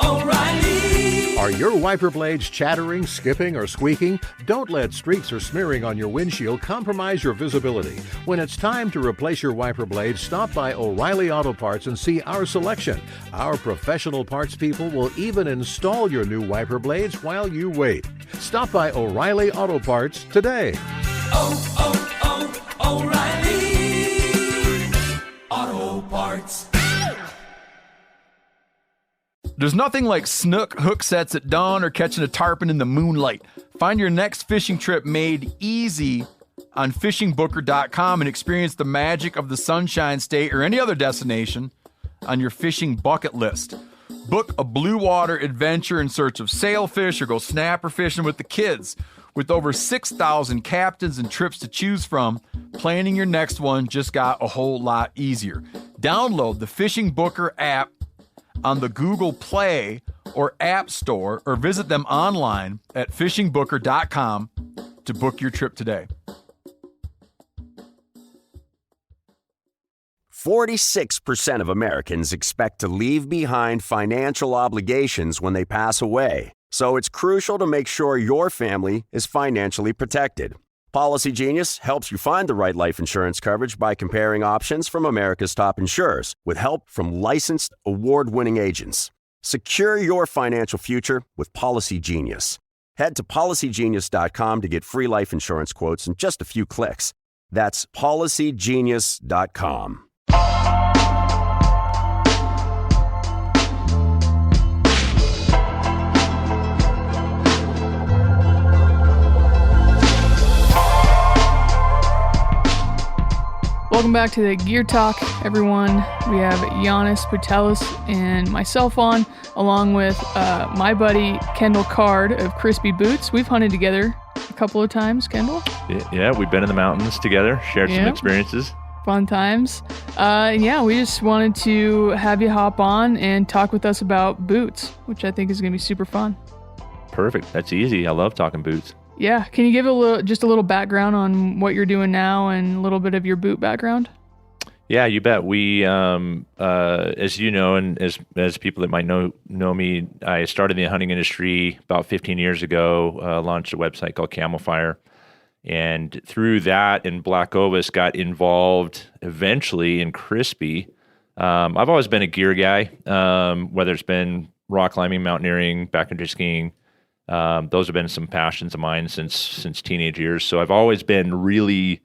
O'Reilly. Are your wiper blades chattering, skipping, or squeaking? Don't let streaks or smearing on your windshield compromise your visibility. When it's time to replace your wiper blades, stop by O'Reilly Auto Parts and see our selection. Our professional parts people will even install your new wiper blades while you wait. Stop by O'Reilly Auto Parts today. O'Reilly Auto Parts. There's nothing like snook hook sets at dawn or catching a tarpon in the moonlight. Find your next fishing trip made easy on fishingbooker.com and experience the magic of the Sunshine State or any other destination on your fishing bucket list. Book a blue water adventure in search of sailfish or go snapper fishing with the kids. With over 6,000 captains and trips to choose from, planning your next one just got a whole lot easier. Download the Fishing Booker app on the Google Play or App Store, or visit them online at fishingbooker.com to book your trip today. 46% of Americans expect to leave behind financial obligations when they pass away. So it's crucial to make sure your family is financially protected. Policy Genius helps you find the right life insurance coverage by comparing options from America's top insurers with help from licensed, award-winning agents. Secure your financial future with Policy Genius. Head to policygenius.com to get free life insurance quotes in just a few clicks. That's policygenius.com. Welcome back to the Gear Talk, everyone. We have Janis and myself on, along with my buddy Kendall Card of Crispi Boots. We've hunted together a couple of times, Kendall. Yeah, we've been in the mountains together, shared some experiences. Fun times. We just wanted to have you hop on and talk with us about boots, which I think is going to be super fun. Perfect. That's easy. I love talking boots. Yeah. Can you give a little background on what you're doing now and a little bit of your boot background? Yeah, you bet. We, as you know, and as people that might know me, I started in the hunting industry about 15 years ago, launched a website called Camel Fire. And through that and Black Ovis got involved eventually in Crispi. I've always been a gear guy, whether it's been rock climbing, mountaineering, backcountry skiing. Those have been some passions of mine since teenage years. So I've always been really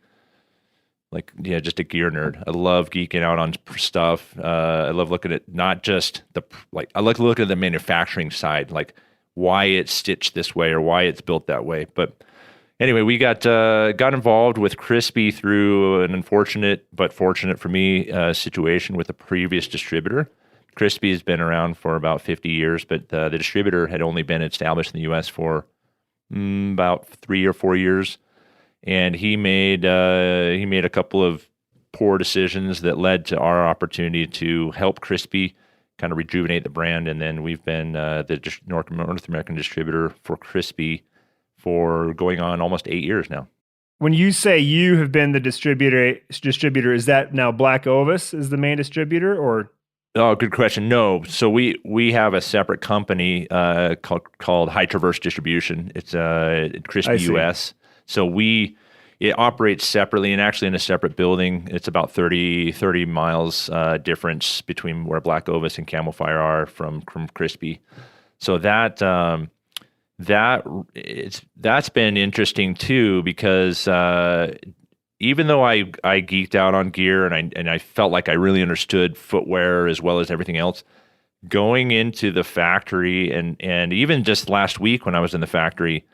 just a gear nerd. I love geeking out on stuff. I love looking at not just I like looking at the manufacturing side, like why it's stitched this way or why it's built that way. But anyway, we got involved with Crispi through an unfortunate but fortunate for me situation with a previous distributor. Crispi has been around for about 50 years, but the distributor had only been established in the U.S. for about 3 or 4 years, and he made a couple of poor decisions that led to our opportunity to help Crispi kind of rejuvenate the brand, and then we've been the North American distributor for Crispi for going on almost 8 years now. When you say you have been the distributor, is that now Black Ovis is the main distributor, or? Oh, good question. No. So we have a separate company called High Traverse Distribution. It's Crispi US. So it operates separately and actually in a separate building. It's about 30 miles difference between where Black Ovis and Camel Fire are from Crispi. So that's been interesting too, because even though I geeked out on gear and I felt like I really understood footwear as well as everything else, going into the factory and even just last week when I was in the factory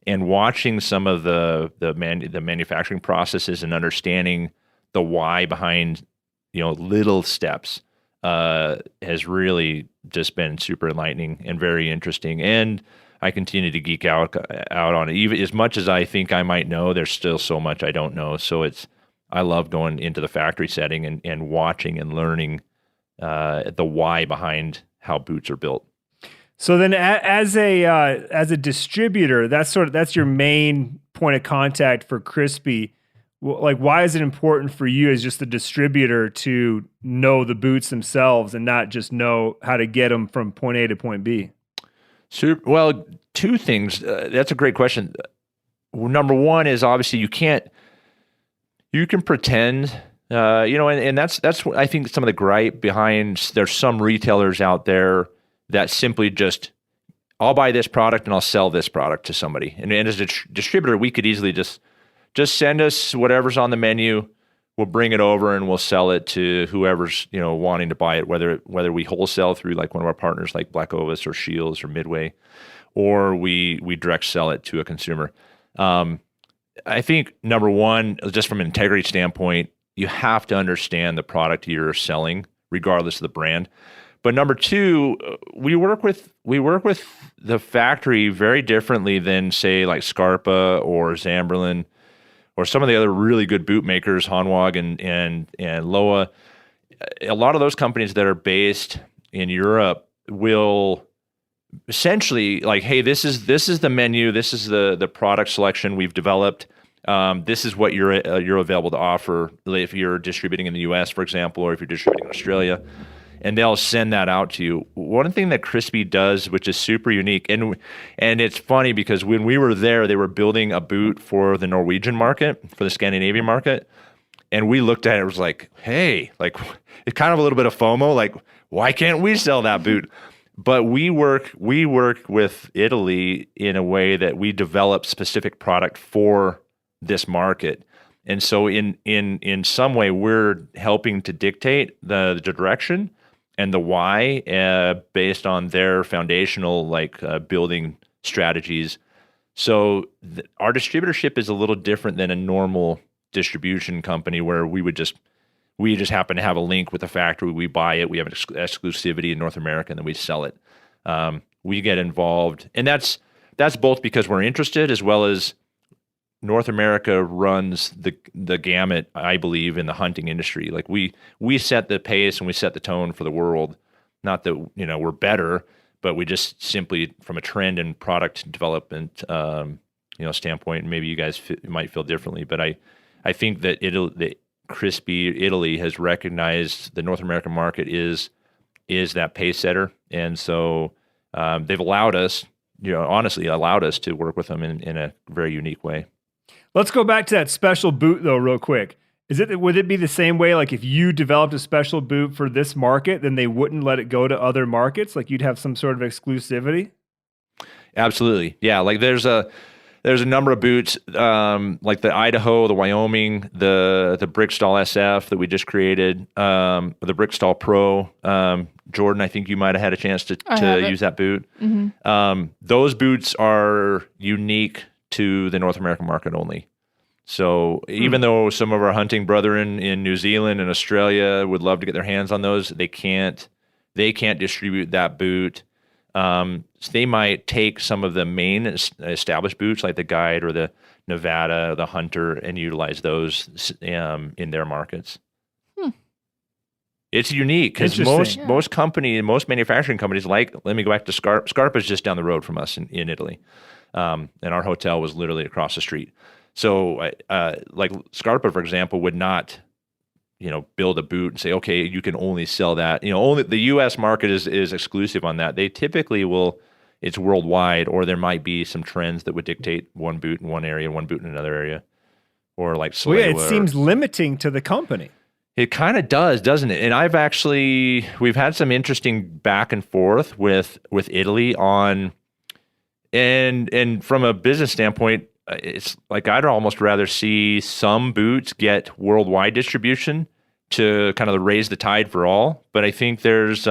and watching some of the manufacturing processes and understanding the why behind little steps has really just been super enlightening and very interesting. And I continue to geek out on it. Even as much as I think I might know, there's still so much I don't know. So I love going into the factory setting and watching and learning the why behind how boots are built. So then, as a distributor, that's your main point of contact for Crispi. like, why is it important for you as just a distributor to know the boots themselves and not just know how to get them from point A to point B? Well, two things. That's a great question. Number one is obviously you can pretend, and that's what I think some of the gripe behind. There's some retailers out there that simply just, I'll buy this product and I'll sell this product to somebody. And as a distributor, we could easily just send us whatever's on the menu. We'll bring it over and we'll sell it to whoever's wanting to buy it. Whether we wholesale through like one of our partners like Black Ovis or Shields or Midway, or we direct sell it to a consumer. I think number one, just from an integrity standpoint, you have to understand the product you're selling, regardless of the brand. But number two, we work with the factory very differently than say like Scarpa or Zamberlan or some of the other really good boot makers, Hanwag and Loa. A lot of those companies that are based in Europe will essentially like, hey, this is the menu, this is the product selection we've developed. This is what you're available to offer if you're distributing in the US, for example, or if you're distributing in Australia. And they'll send that out to you. One thing that Crispi does, which is super unique, and it's funny because when we were there, they were building a boot for the Norwegian market, for the Scandinavian market, and we looked at it. It was like, hey, like it's kind of a little bit of FOMO. Like, why can't we sell that boot? But we work with Italy in a way that we develop specific product for this market. And so in some way, we're helping to dictate the direction and the why based on their foundational building strategies. So our distributorship is a little different than a normal distribution company where we just happen to have a link with the factory. We buy it. We have an exclusivity in North America, and then we sell it. We get involved, and that's both because we're interested as well as North America runs the gamut, I believe, in the hunting industry. Like we set the pace and we set the tone for the world. Not that we're better, but we just simply, from a trend and product development standpoint, maybe you guys might feel differently. But I think that Crispi Italy has recognized the North American market is that pace setter, and so they've allowed us, honestly allowed us to work with them in a very unique way. Let's go back to that special boot though, real quick. Would it be the same way? Like if you developed a special boot for this market, then they wouldn't let it go to other markets? Like you'd have some sort of exclusivity? Absolutely. Yeah. Like there's a number of boots, like the Idaho, the Wyoming, the Brickstall SF that we just created, the Brickstall Pro. Jordan, I think you might have had a chance to use that boot. Mm-hmm. Those boots are unique to the North American market only. So even though some of our hunting brethren in New Zealand and Australia would love to get their hands on those, they can't distribute that boot. So they might take some of the main established boots like the Guide or the Nevada, the Hunter, and utilize those in their markets. It's unique because most manufacturing companies, let me go back to Scarpa. Scarpa is just down the road from us in Italy. And our hotel was literally across the street. So like Scarpa, for example, would not, build a boot and say, okay, you can only sell that. Only the U.S. market is exclusive on that. They typically it's worldwide, or there might be some trends that would dictate one boot in one area, one boot in another area, or like it seems limiting to the company. It kind of does, doesn't it? And we've had some interesting back and forth with Italy on. And from a business standpoint, it's like I'd almost rather see some boots get worldwide distribution to kind of raise the tide for all. But I think there's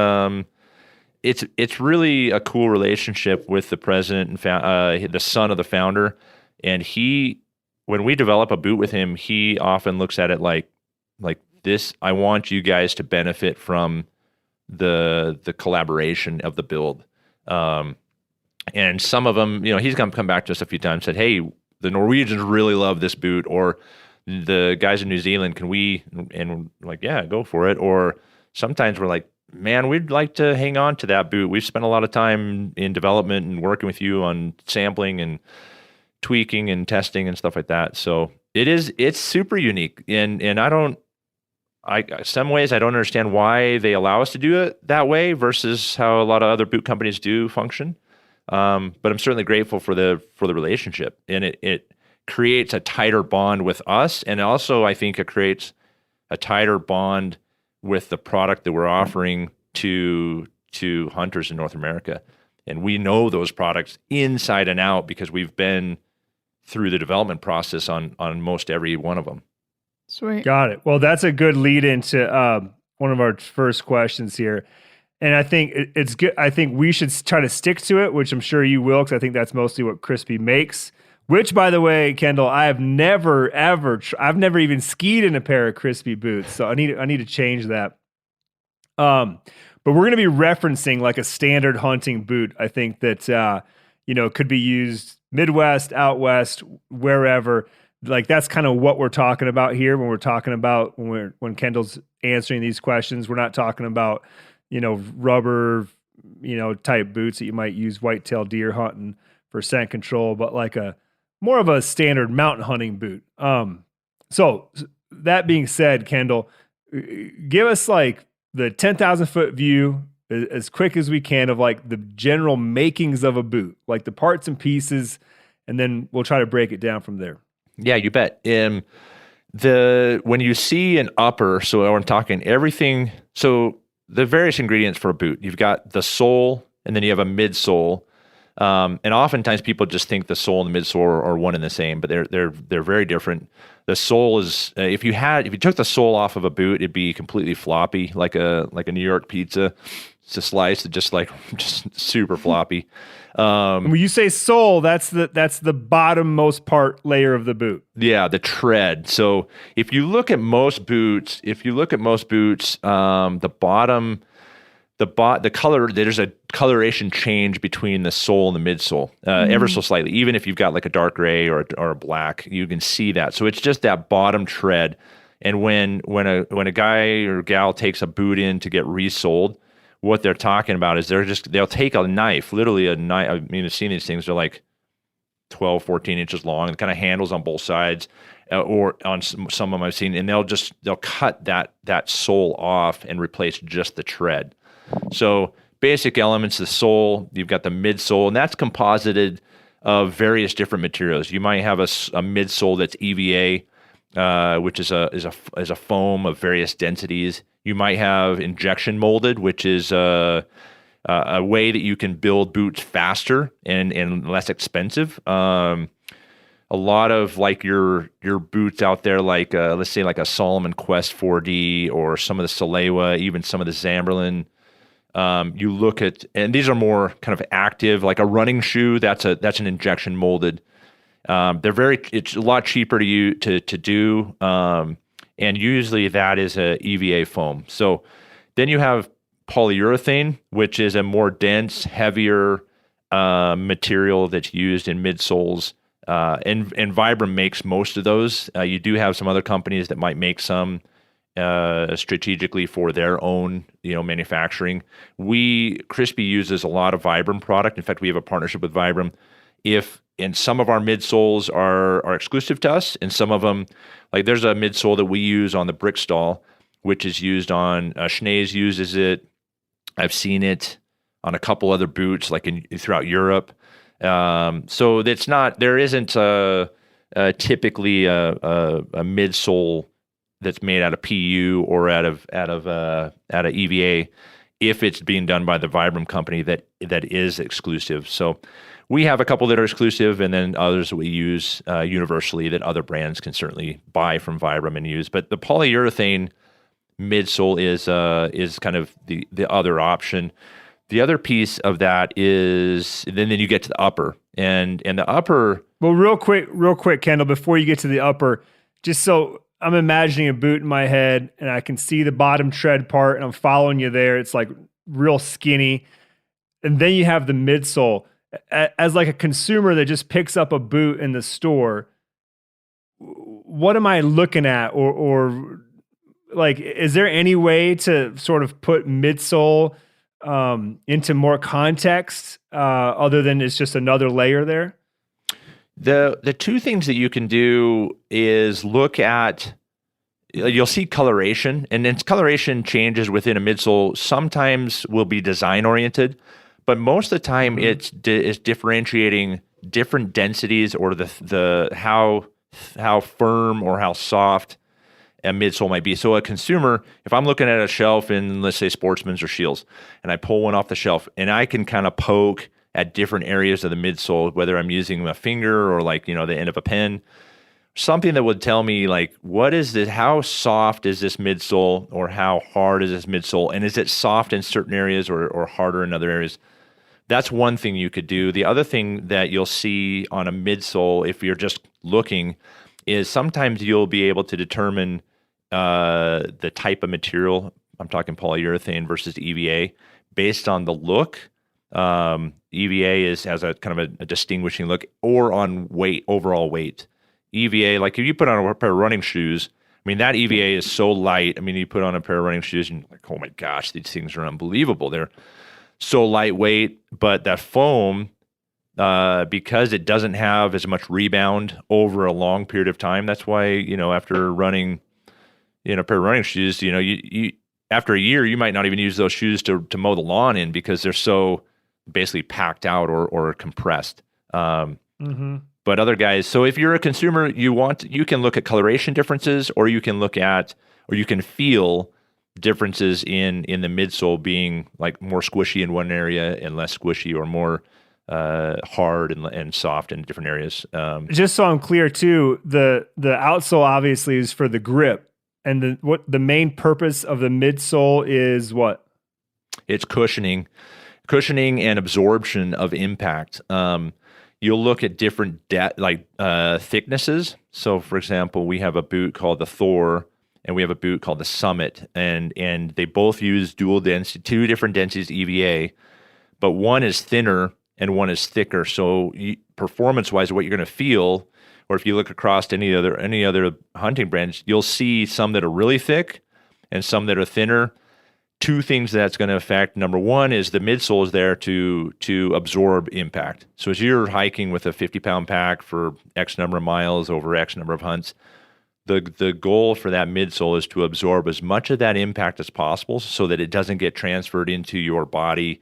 it's really a cool relationship with the president and the son of the founder. And when we develop a boot with him, he often looks at it like this. I want you guys to benefit from the collaboration of the build. And some of them, he's come back to us a few times, said, hey, the Norwegians really love this boot, or the guys in New Zealand, and we're like, yeah, go for it. Or sometimes we're like, man, we'd like to hang on to that boot. We've spent a lot of time in development and working with you on sampling and tweaking and testing and stuff like that. So It's super unique, and some ways I don't understand why they allow us to do it that way versus how a lot of other boot companies do function. But I'm certainly grateful for the relationship, and it creates a tighter bond with us, and also I think it creates a tighter bond with the product that we're offering to hunters in North America. And we know those products inside and out because we've been through the development process on most every one of them. Sweet. Got it. Well, that's a good lead into one of our first questions here. And I think it's good. I think we should try to stick to it, which I'm sure you will, because I think that's mostly what Crispi makes. Which, by the way, Kendall, I've never even skied in a pair of Crispi boots, so I need to change that. But we're going to be referencing like a standard hunting boot. I think that could be used Midwest, out west, wherever. Like that's kind of what we're talking about here when we're talking about when Kendall's answering these questions. We're not talking about rubber type boots that you might use whitetail deer hunting for scent control, but like more of a standard mountain hunting boot. So that being said, Kendall, give us like the 10,000 foot view as quick as we can of like the general makings of a boot, like the parts and pieces, and then we'll try to break it down from there. Yeah, you bet. When you see an upper, so I'm talking everything. So the various ingredients for a boot, you've got the sole, and then you have a midsole. And oftentimes people just think the sole and the midsole are one and the same, but they're very different. The sole is if you took the sole off of a boot, it'd be completely floppy, like a New York pizza. It's a slice, just super floppy. When you say sole, that's the bottommost part layer of the boot. Yeah, the tread. So if you look at most boots, the bottom. The color, there's a coloration change between the sole and the midsole, ever so slightly. Even if you've got like a dark gray or a black, you can see that. So it's just that bottom tread. And when a guy or gal takes a boot in to get resoled, what they're talking about is they'll take a knife, literally a knife. I mean, I've seen these things. They're like 12, 14 inches long, and kind of handles on both sides, or on some of them I've seen, and they'll cut that sole off and replace just the tread. So basic elements, the sole, you've got the midsole, and that's composited of various different materials. You might have a midsole that's EVA, which is a foam of various densities. You might have injection molded, which is a way that you can build boots faster and less expensive. A lot of like your boots out there, like let's say like a Salomon Quest 4D or some of the Salewa, even some of the Zamberlan. You look at, and these are more kind of active, like a running shoe. That's an injection molded. It's a lot cheaper to do, and usually that is a EVA foam. So then you have polyurethane, which is a more dense, heavier material that's used in midsoles. And Vibram makes most of those. You do have some other companies that might make some strategically for their own, manufacturing. Crispi uses a lot of Vibram product. In fact, we have a partnership with Vibram. And some of our midsoles are exclusive to us, and some of them, like there's a midsole that we use on the Brickstall, which is used on Schnee's uses it. I've seen it on a couple other boots, like throughout Europe. So there isn't typically a midsole that's made out of PU or out of EVA, if it's being done by the Vibram company that is exclusive. So we have a couple that are exclusive, and then others that we use universally that other brands can certainly buy from Vibram and use. But the polyurethane midsole is kind of the other option. The other piece of that is then you get to the upper, and the upper. Well, real quick, Kendall, before you get to the upper, just so I'm imagining a boot in my head, and I can see the bottom tread part, and I'm following you there. It's like real skinny, and then you have the midsole. As like a consumer that just picks up a boot in the store, what am I looking at, or like, is there any way to sort of put midsole into more context other than it's just another layer there? The two things that you can do is look at, you'll see coloration, and its coloration changes within a midsole. Sometimes will be design oriented, but most of the time it's differentiating different densities or the how firm or how soft a midsole might be. So a consumer, if I'm looking at a shelf in, let's say, Sportsman's or Scheels, and I pull one off the shelf, and I can kind of poke at different areas of the midsole, whether I'm using a finger or like, the end of a pen, something that would tell me like, what is this, how soft is this midsole, or how hard is this midsole? And is it soft in certain areas or harder in other areas? That's one thing you could do. The other thing that you'll see on a midsole, if you're just looking, is sometimes you'll be able to determine the type of material. I'm talking polyurethane versus EVA based on the look. EVA has a kind of a distinguishing look, or on weight, overall weight. EVA, like if you put on a pair of running shoes, I mean, that EVA is so light. I mean, you put on a pair of running shoes and you're like, oh my gosh, these things are unbelievable. They're so lightweight, but that foam, because it doesn't have as much rebound over a long period of time, that's why, after running, a pair of running shoes, you after a year, you might not even use those shoes to mow the lawn in because they're so basically packed out or compressed. But other guys, so if you're a consumer, you can look at coloration differences, or you can feel differences in the midsole being like more squishy in one area and less squishy, or more hard and soft in different areas. Just so I'm clear too, the outsole obviously is for the grip. And the main purpose of the midsole is what? It's cushioning and absorption of impact. You'll look at different thicknesses. So, for example, we have a boot called the Thor, and we have a boot called the Summit, and they both use dual density, two different densities EVA, but one is thinner and one is thicker. So, performance-wise, what you're going to feel, or if you look across any other hunting brands, you'll see some that are really thick and some that are thinner. Two things that's going to affect. Number one is the midsole is there to absorb impact. So as you're hiking with a 50-pound pack for X number of miles over X number of hunts, the goal for that midsole is to absorb as much of that impact as possible so that it doesn't get transferred into your body.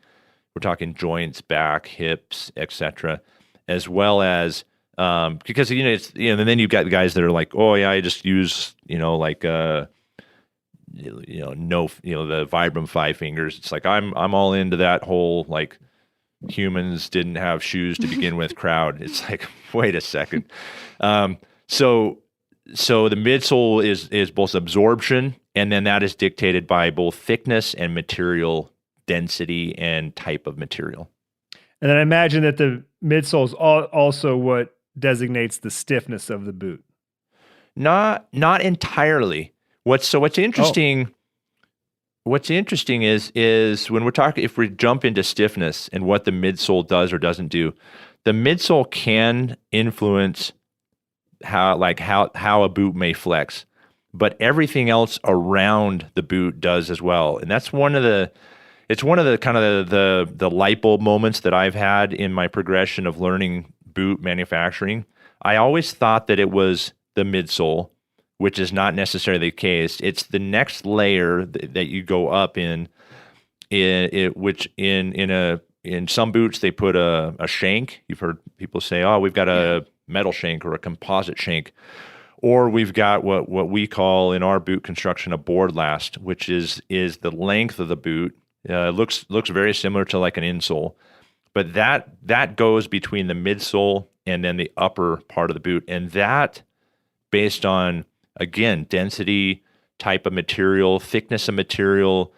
We're talking joints, back, hips, etc., as well as because and then you've got the guys that are like, oh yeah, I just use the Vibram 5 fingers. It's like I'm all into that whole like humans didn't have shoes to begin with crowd. It's like, wait a second. So the midsole is both absorption, and then that is dictated by both thickness and material density and type of material. And then I imagine that the midsole is also what designates the stiffness of the boot. Not entirely. What's interesting? What's interesting is when we're talking, if we jump into stiffness and what the midsole does or doesn't do, the midsole can influence how a boot may flex, but everything else around the boot does as well. And that's one of the kind of the light bulb moments that I've had in my progression of learning boot manufacturing. I always thought that it was the midsole, which is not necessarily the case. It's the next layer that you go up in which in some boots they put a shank. You've heard people say, "Oh, we've got a metal shank or a composite shank," or we've got what we call in our boot construction a board last, which is the length of the boot. Looks very similar to like an insole, but that goes between the midsole and then the upper part of the boot, and that based on, again, density, type of material, thickness of material,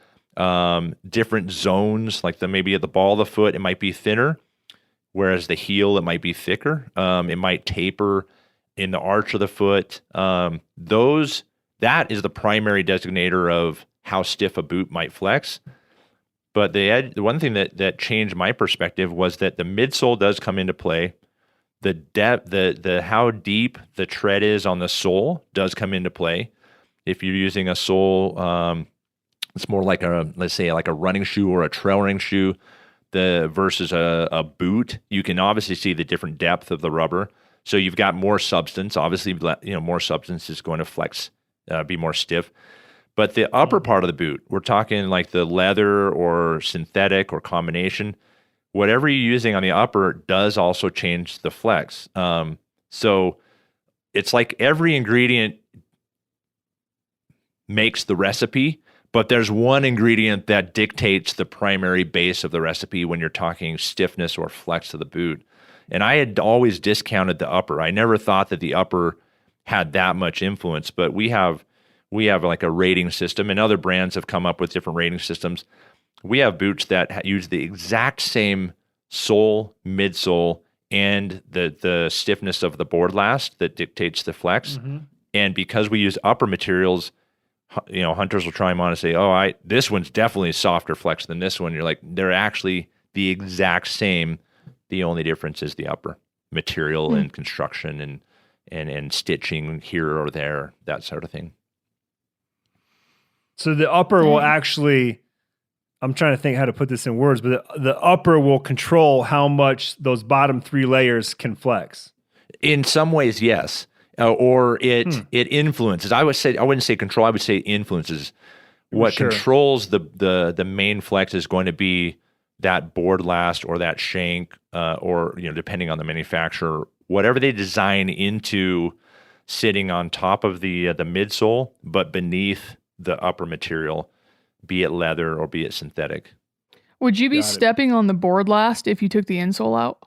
different zones, like maybe at the ball of the foot, it might be thinner, whereas the heel, it might be thicker. It might taper in the arch of the foot. That is the primary designator of how stiff a boot might flex. But the one thing that changed my perspective was that the midsole does come into play. The depth, the how deep the tread is on the sole does come into play. If you're using a sole, it's more like let's say like a running shoe or a trail running shoe, versus a boot, you can obviously see the different depth of the rubber. So you've got more substance. Obviously, more substance is going to flex, be more stiff. But the upper part of the boot, we're talking like the leather or synthetic or combination, whatever you're using on the upper does also change the flex. So it's like every ingredient makes the recipe, but there's one ingredient that dictates the primary base of the recipe when you're talking stiffness or flex of the boot. And I had always discounted the upper. I never thought that the upper had that much influence, but we have like a rating system, and other brands have come up with different rating systems. We have boots that use the exact same sole, midsole, and the stiffness of the board last that dictates the flex. Mm-hmm. And because we use upper materials, hunters will try them on and say, this one's definitely softer flex than this one. You're like, they're actually the exact same. The only difference is the upper material and construction and stitching here or there, that sort of thing. So the upper will actually, I'm trying to think how to put this in words, but the upper will control how much those bottom 3 layers can flex. In some ways, yes. Or it influences. I wouldn't say control, I would say influences. What controls the main flex is going to be that board last or that shank, or depending on the manufacturer, whatever they design into sitting on top of the midsole, but beneath the upper material, be it leather or be it synthetic. Would you be stepping on the board last if you took the insole out?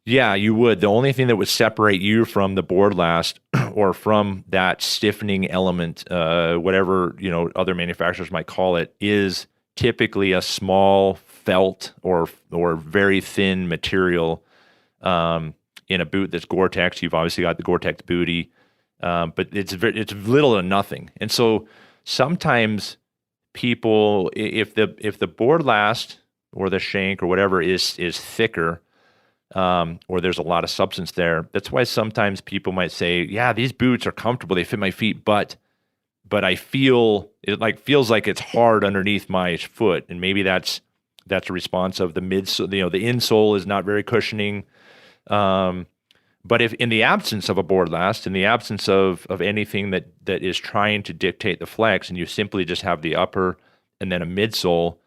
Yeah, you would. The only thing that would separate you from the board last or from that stiffening element, whatever other manufacturers might call it, is typically a small felt or very thin material in a boot that's Gore-Tex. You've obviously got the Gore-Tex booty, but it's little to nothing. And so sometimes people, if the board last or the shank or whatever is thicker, or there's a lot of substance there, that's why sometimes people might say, yeah, these boots are comfortable, they fit my feet, but I feels like it's hard underneath my foot. And maybe that's a response of the midsole, the insole is not very cushioning. But if in the absence of a board last, in the absence of anything that is trying to dictate the flex, and you simply just have the upper and then a midsole,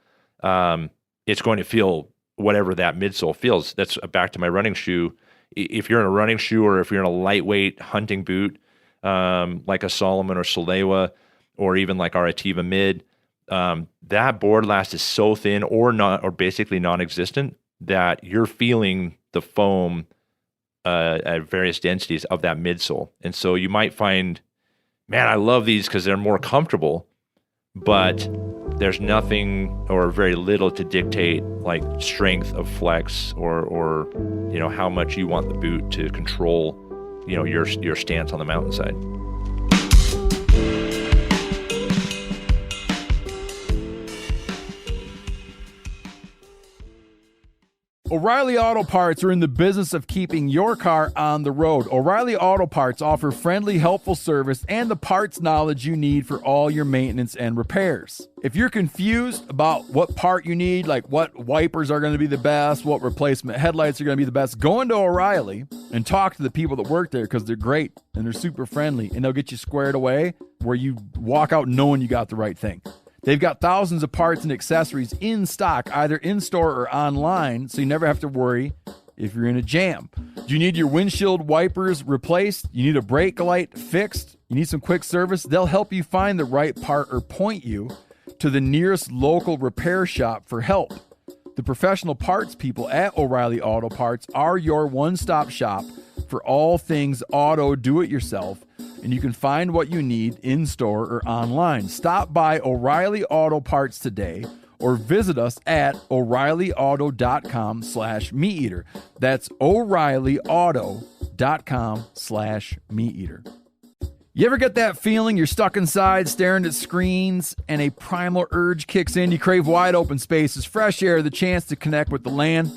it's going to feel whatever that midsole feels. That's back to my running shoe. If you're in a running shoe or if you're in a lightweight hunting boot, like a Solomon or Solewa, or even like our Ativa Mid, that board last is so thin or basically non-existent that you're feeling the foam at various densities of that midsole. And so you might find, man, I love these because they're more comfortable, but there's nothing or very little to dictate like strength of flex or how much you want the boot to control your stance on the mountainside. O'Reilly Auto Parts are in the business of keeping your car on the road. O'Reilly Auto Parts offer friendly, helpful service and the parts knowledge you need for all your maintenance and repairs. If you're confused about what part you need, like what wipers are going to be the best, what replacement headlights are going to be the best, go into O'Reilly and talk to the people that work there because they're great and they're super friendly and they'll get you squared away where you walk out knowing you got the right thing. They've got thousands of parts and accessories in stock, either in-store or online, so you never have to worry if you're in a jam. Do you need your windshield wipers replaced? You need a brake light fixed? You need some quick service? They'll help you find the right part or point you to the nearest local repair shop for help. The professional parts people at O'Reilly Auto Parts are your one-stop shop for all things auto do-it-yourself, and you can find what you need in-store or online. Stop by O'Reilly Auto Parts today or visit us at O'ReillyAuto.com/MeatEater. That's O'ReillyAuto.com/MeatEater. You ever get that feeling you're stuck inside staring at screens and a primal urge kicks in? You crave wide open spaces, fresh air, the chance to connect with the land.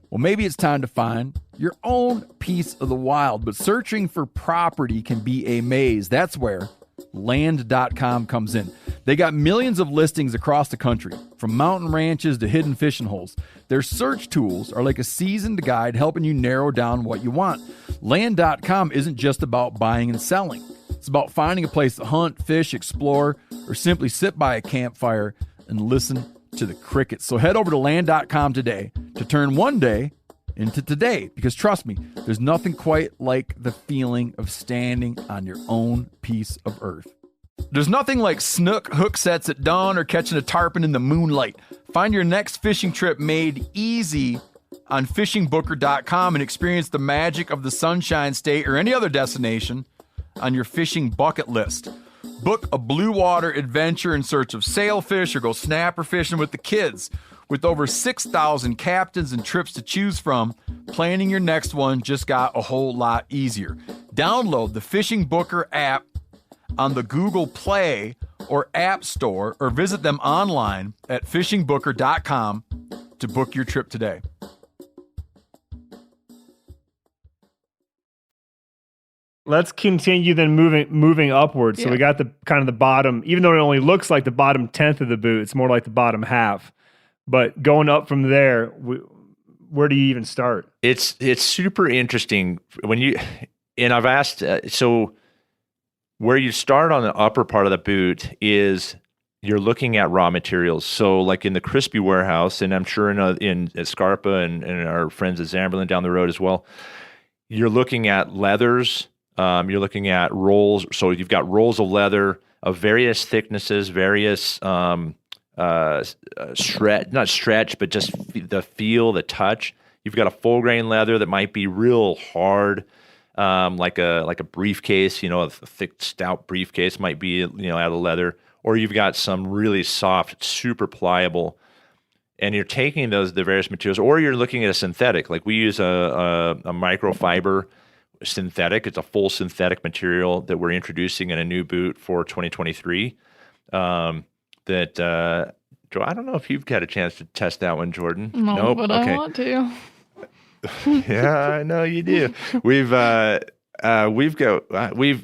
Well, maybe it's time to find your own piece of the wild, but searching for property can be a maze. That's where Land.com comes in. They got millions of listings across the country, from mountain ranches to hidden fishing holes. Their search tools are like a seasoned guide helping you narrow down what you want. Land.com isn't just about buying and selling. It's about finding a place to hunt, fish, explore, or simply sit by a campfire and listen to the crickets. So head over to Land.com today to turn one day into today, because trust me, there's nothing quite like the feeling of standing on your own piece of earth. There's nothing like snook hook sets at dawn or catching a tarpon in the moonlight. Find your next fishing trip made easy on fishingbooker.com and experience the magic of the Sunshine State or any other destination on your fishing bucket list. Book a blue water adventure in search of sailfish or go snapper fishing with the kids. With over 6,000 captains and trips to choose from, planning your next one just got a whole lot easier. Download the Fishing Booker app on the Google Play or App Store, or visit them online at fishingbooker.com to book your trip today. Let's continue then moving upwards. So we got the kind of the bottom, even though it only looks like the bottom 10th of the boot, it's more like the bottom half. But going up from there, where do you even start? It's super interesting when you, and I've asked, so where you start on the upper part of the boot is you're looking at raw materials. So like in the Crispi warehouse, and I'm sure in Scarpa and our friends at Zamberlan down the road as well, you're looking at leathers, you're looking at rolls. So you've got rolls of leather of various thicknesses, various not stretch, but just the feel, the touch. You've got a full grain leather that might be real hard, like a briefcase, a thick, stout briefcase might be, out of leather, or you've got some really soft, super pliable, and you're taking the various materials, or you're looking at a synthetic. Like we use a microfiber synthetic. It's a full synthetic material that we're introducing in a new boot for 2023. I don't know if you've got a chance to test that one, Jordan. No, nope. but Okay. I want to. Yeah, I know you do.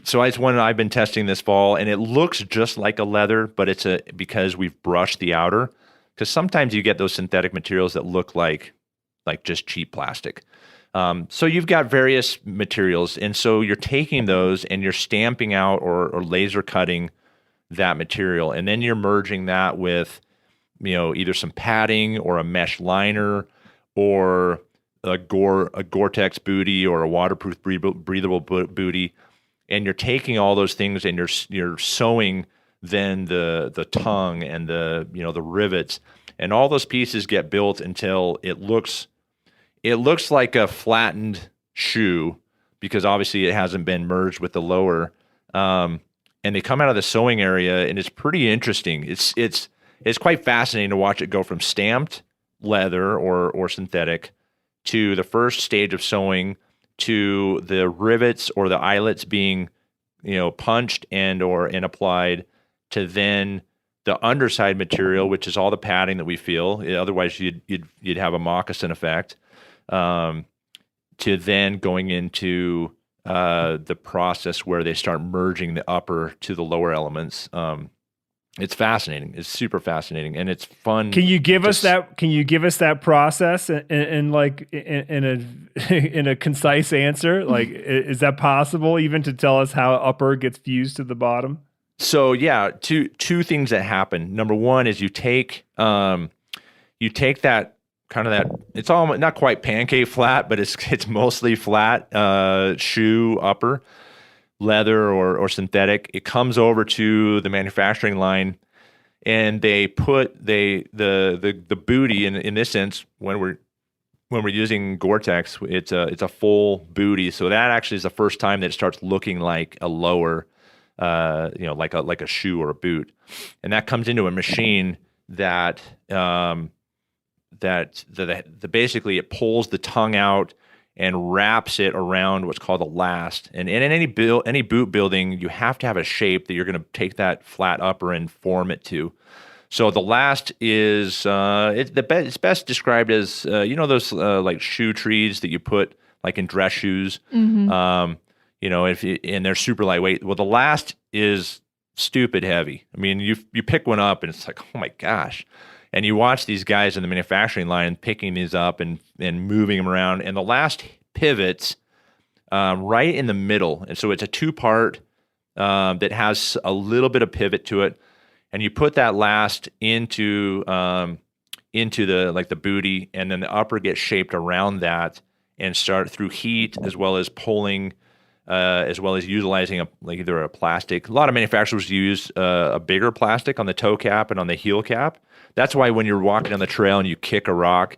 So it's one I've been testing this fall, and it looks just like a leather, but it's because we've brushed the outer. Because sometimes you get those synthetic materials that look like just cheap plastic. So you've got various materials, and so you're taking those and you're stamping out or laser cutting that material, and then you're merging that with either some padding or a mesh liner or a Gore-Tex booty or a waterproof breathable booty, and you're taking all those things and you're sewing then the tongue and the rivets, and all those pieces get built until it looks like a flattened shoe, because obviously it hasn't been merged with the lower, and they come out of the sewing area, and it's pretty interesting. It's quite fascinating to watch it go from stamped leather or synthetic to the first stage of sewing, to the rivets or the eyelets being, punched and applied, to then the underside material, which is all the padding that we feel. Otherwise, you'd have a moccasin effect. To then going into the process where they start merging the upper to the lower elements. It's fascinating. It's super fascinating, and it's fun. Can you give us that? Can you give us that process in a concise answer? Like, is that possible even to tell us how upper gets fused to the bottom? So yeah, two things that happen. Number one is you take that kind of that. It's all not quite pancake flat, but it's mostly flat shoe upper, leather or synthetic. It comes over to the manufacturing line, and they put the booty in this sense, when we're using Gore-Tex, it's a full booty. So that actually is the first time that it starts looking like a lower, like a shoe or a boot, and that comes into a machine that basically it pulls the tongue out and wraps it around what's called a last. And in any boot building, you have to have a shape that you're going to take that flat upper and form it to. So the last is it's best described as those like shoe trees that you put like in dress shoes. Mm-hmm. And they're super lightweight. Well, the last is stupid heavy. I mean, you pick one up and it's like, oh my gosh. And you watch these guys in the manufacturing line picking these up and moving them around. And the last pivots right in the middle. And so it's a 2-part that has a little bit of pivot to it. And you put that last into the booty, and then the upper gets shaped around that and start through heat as well as pulling, as well as utilizing either a plastic. A lot of manufacturers use a bigger plastic on the toe cap and on the heel cap. That's why when you're walking on the trail and you kick a rock,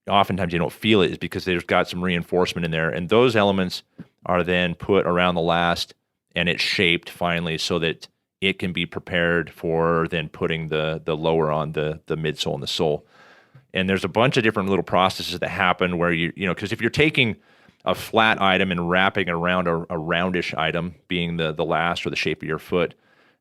oftentimes you don't feel it, is because they've got some reinforcement in there. And those elements are then put around the last, and it's shaped finally so that it can be prepared for then putting the lower on the midsole and the sole. And there's a bunch of different little processes that happen where because if you're taking a flat item and wrapping it around a roundish item, being the last or the shape of your foot,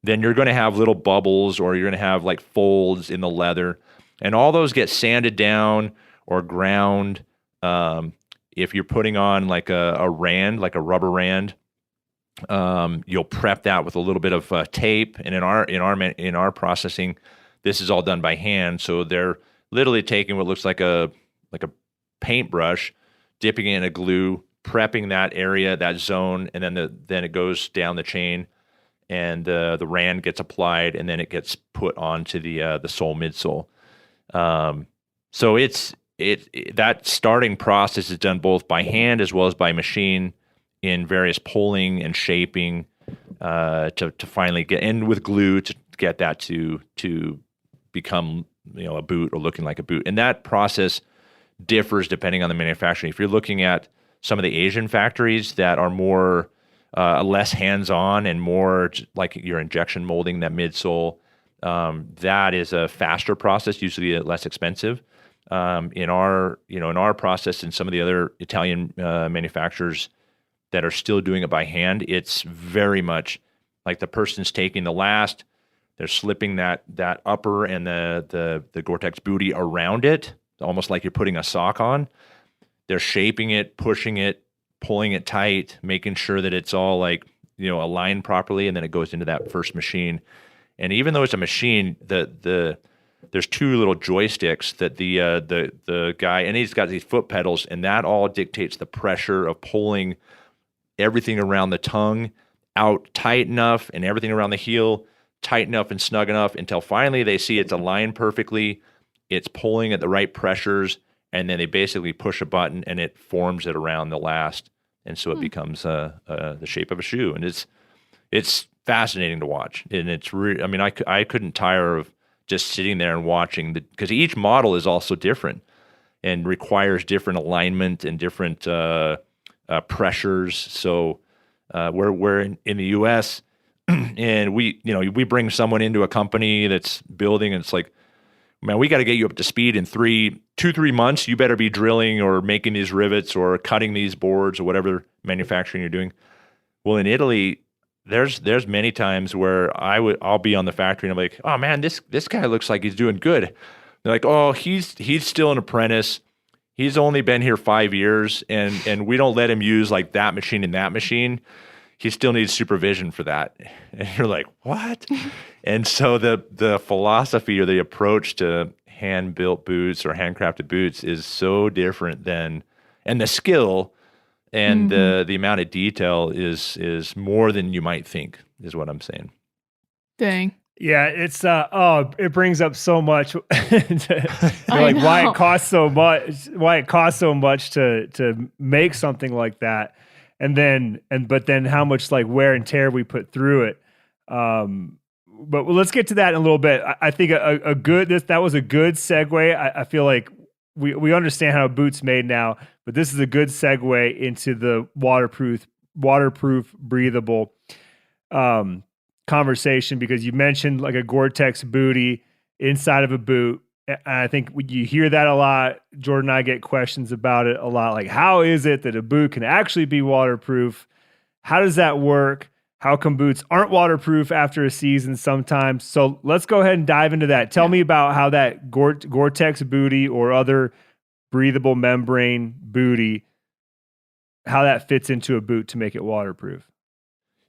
then you're going to have little bubbles, or you're going to have like folds in the leather, and all those get sanded down or ground. If you're putting on like a rand, like a rubber rand, you'll prep that with a little bit of tape. And in our processing, this is all done by hand. So they're literally taking what looks like a paintbrush, dipping it in a glue, prepping that area, that zone, and then it goes down the chain, and the rand gets applied, and then it gets put onto the sole midsole. So that starting process is done both by hand as well as by machine in various pulling and shaping to finally get in with glue to get that to become a boot or looking like a boot. And that process differs depending on the manufacturing. If you're looking at some of the Asian factories that are more less hands-on and more like your injection molding that midsole, that is a faster process, usually less expensive. In our process and some of the other Italian manufacturers that are still doing it by hand, it's very much like the person's taking the last, they're slipping that upper and the Gore-Tex booty around it, almost like you're putting a sock on. They're shaping it, pushing it, pulling it tight, making sure that it's all aligned properly, and then it goes into that first machine. And even though it's a machine, there's 2 little joysticks that the guy, and he's got these foot pedals, and that all dictates the pressure of pulling everything around the tongue out tight enough, and everything around the heel tight enough and snug enough until finally they see it's aligned perfectly, it's pulling at the right pressures, and then they basically push a button and it forms it around the last, and so it becomes the shape of a shoe. And it's fascinating to watch, and it's I couldn't tire of just sitting there and watching, because each model is also different and requires different alignment and different pressures. So we're in the U.S. and we bring someone into a company that's building, and it's like, man, we got to get you up to speed in 3 months. You better be drilling or making these rivets or cutting these boards or whatever manufacturing you're doing. Well, in Italy, there's many times where I'll be on the factory and I'm like, oh man, this guy looks like he's doing good. They're like, oh, he's still an apprentice. He's only been here 5 years, and we don't let him use like that machine and that machine. He still needs supervision for that. And you're like, what? And so the philosophy or the approach to hand-built boots or handcrafted boots is so different and the skill and the amount of detail is more than you might think, is what I'm saying. Dang. Yeah, it's it brings up so much like why it costs so much to make something like that. But then how much like wear and tear we put through it. But let's get to that in a little bit. I think that was a good segue. I feel like we understand how a boot's made now, but this is a good segue into the waterproof, breathable conversation, because you mentioned like a Gore-Tex booty inside of a boot. And I think you hear that a lot. Jordan and I get questions about it a lot. Like, how is it that a boot can actually be waterproof? How does that work? How come boots aren't waterproof after a season sometimes? So let's go ahead and dive into that. Tell me about how that Gore-Tex booty or other breathable membrane booty, how that fits into a boot to make it waterproof.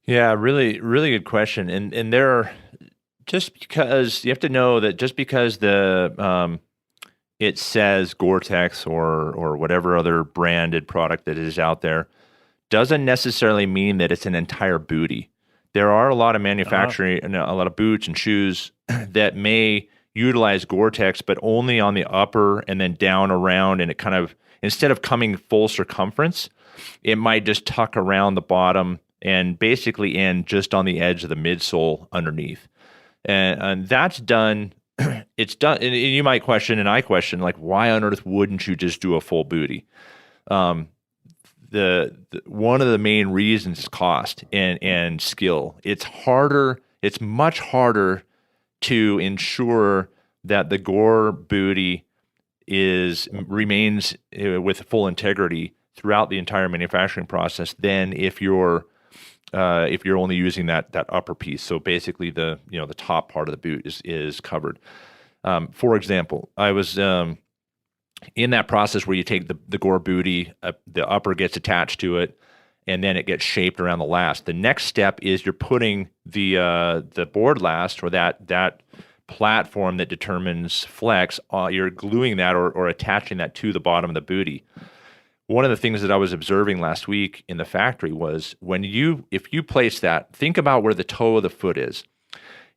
Yeah, really, really good question. And there are, just because you have to know that just because it says Gore-Tex or whatever other branded product that is out there doesn't necessarily mean that it's an entire bootie. There are a lot of manufacturing and a lot of boots and shoes that may utilize Gore-Tex, but only on the upper and then down around, and it kind of, instead of coming full circumference, it might just tuck around the bottom and basically end just on the edge of the midsole underneath. And that's done. It's done. And you might question, and I question, like, why on earth wouldn't you just do a full booty? The one of the main reasons is cost and skill. It's harder. It's much harder to ensure that the Gore booty remains with full integrity throughout the entire manufacturing process than if you're only using that upper piece. So basically, the top part of the boot is covered. For example, I was in that process where you take the Gore booty, the upper gets attached to it, and then it gets shaped around the last. The next step is you're putting the board last, or that platform that determines flex. You're gluing that or attaching that to the bottom of the booty. One of the things that I was observing last week in the factory was if you place that, think about where the toe of the foot is.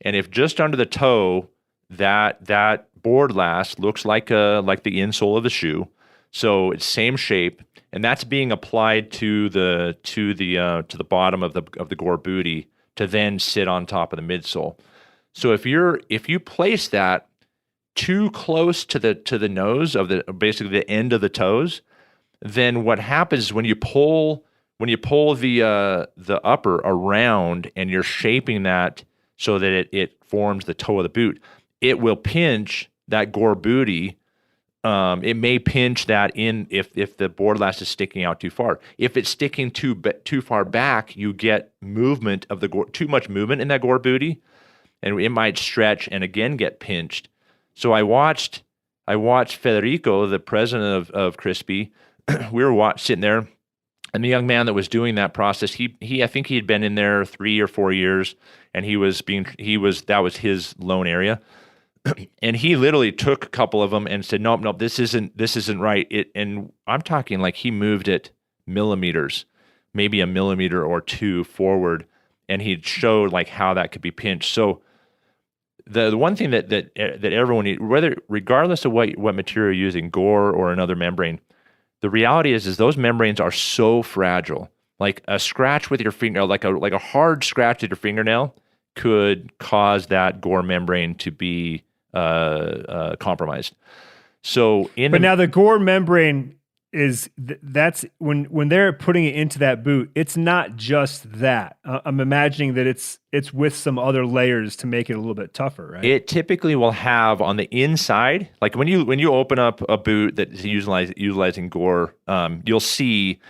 And if just under the toe, that board last looks like the insole of the shoe, so it's same shape, and that's being applied to the bottom of the Gore booty to then sit on top of the midsole. So if you place that too close to the nose of basically the end of the toes, then what happens is when you pull the upper around and you're shaping that so that it forms the toe of the boot, it will pinch that Gore booty. It may pinch that in if the board last is sticking out too far. If it's sticking too far back, you get movement of the Gore, too much movement in that Gore booty, and it might stretch and again get pinched. So I watched Federico, the president of Crispi. We were sitting there, and the young man that was doing that process, I think he had been in there 3 or 4 years, and that was his loan area. And he literally took a couple of them and said, nope, this isn't right. And I'm talking like he moved it millimeters, maybe a millimeter or two forward, and he showed like how that could be pinched. So the one thing that everyone, regardless of what material you're using, Gore or another membrane, the reality is those membranes are so fragile. Like a scratch with your finger, like a hard scratch with your fingernail, could cause that Gore membrane to be compromised. So now the Gore membrane that's when they're putting it into that boot, it's not just that. I'm imagining that it's with some other layers to make it a little bit tougher, right? It typically will have on the inside, like when you open up a boot that's utilizing Gore, you'll see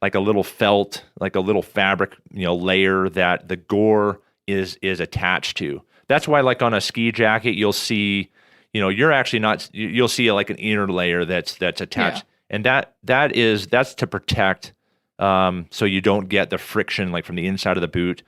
like a little felt, like a little fabric, layer that the Gore is attached to. That's why, like on a ski jacket, you'll see, you'll see like an inner layer that's attached. Yeah. And that's to protect, so you don't get the friction like from the inside of the boot.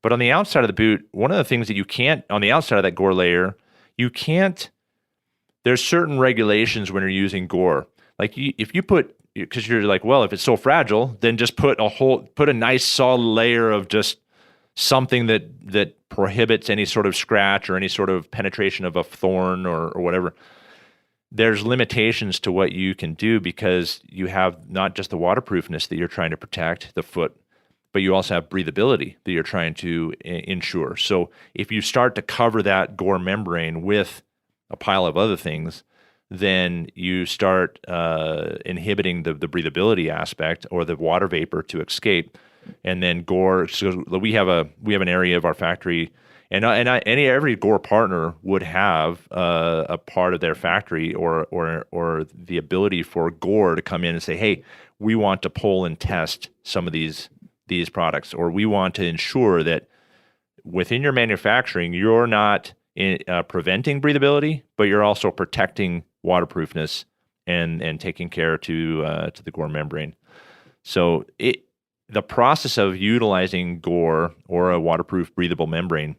But on the outside of the boot, one of the things that you can't, on the outside of that Gore layer, there's certain regulations when you're using Gore. Like if you put, because you're like, well, if it's so fragile, then just put a nice solid layer of just something that prohibits any sort of scratch or any sort of penetration of a thorn or whatever. There's limitations to what you can do because you have not just the waterproofness that you're trying to protect the foot, but you also have breathability that you're trying to ensure. So if you start to cover that Gore membrane with a pile of other things, then you start inhibiting the breathability aspect or the water vapor to escape. And then Gore, so we have an area of our factory, and every Gore partner would have a part of their factory or the ability for Gore to come in and say, hey, we want to pull and test some of these products, or we want to ensure that within your manufacturing you're not preventing breathability, but you're also protecting waterproofness and taking care to the Gore membrane. So the process of utilizing Gore or a waterproof breathable membrane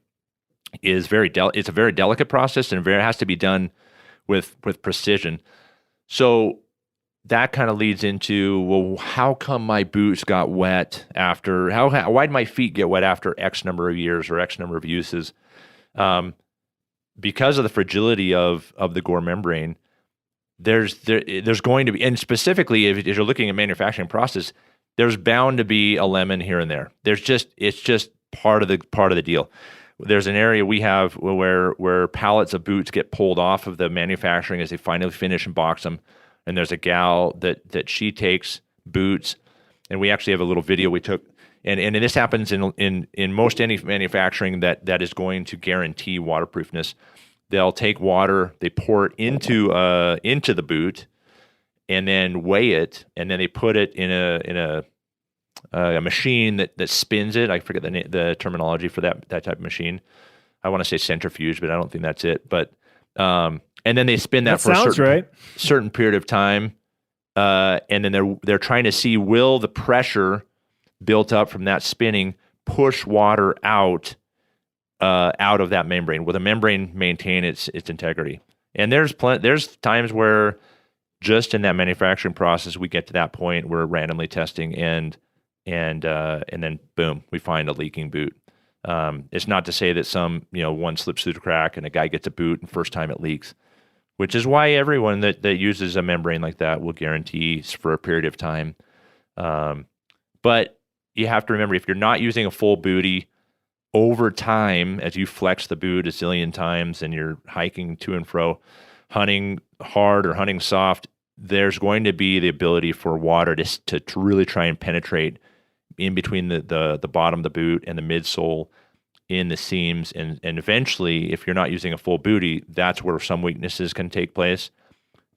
is it's a very delicate process, and it has to be done with precision. So that kind of leads into, well, how come my boots got wet after, why did my feet get wet after X number of years or X number of uses? Because of the fragility of the Gore membrane, there's going to be, and specifically if you're looking at manufacturing process, there's bound to be a lemon here and there. It's just part of the deal. There's an area we have where pallets of boots get pulled off of the manufacturing as they finally finish and box them. And there's a gal that she takes boots, and we actually have a little video we took. And this happens in most any manufacturing that is going to guarantee waterproofness. They'll take water, they pour it into the boot, and then weigh it, and then they put it in a machine that spins it. I forget the terminology for that type of machine. I want to say centrifuge, but I don't think that's it. But and then they spin that for a certain period of time, and then they're trying to see, will the pressure built up from that spinning push water out of that membrane? Will the membrane maintain its integrity? And there's times where just in that manufacturing process we get to that point where we're randomly testing and then boom, we find a leaking boot. It's not to say that one slips through the crack and a guy gets a boot and first time it leaks, which is why everyone that uses a membrane like that will guarantee for a period of time. But you have to remember, if you're not using a full booty, over time, as you flex the boot a zillion times and you're hiking to and fro, hunting hard or hunting soft, there's going to be the ability for water to really try and penetrate in between the bottom of the boot and the midsole in the seams. And eventually, if you're not using a full booty, that's where some weaknesses can take place.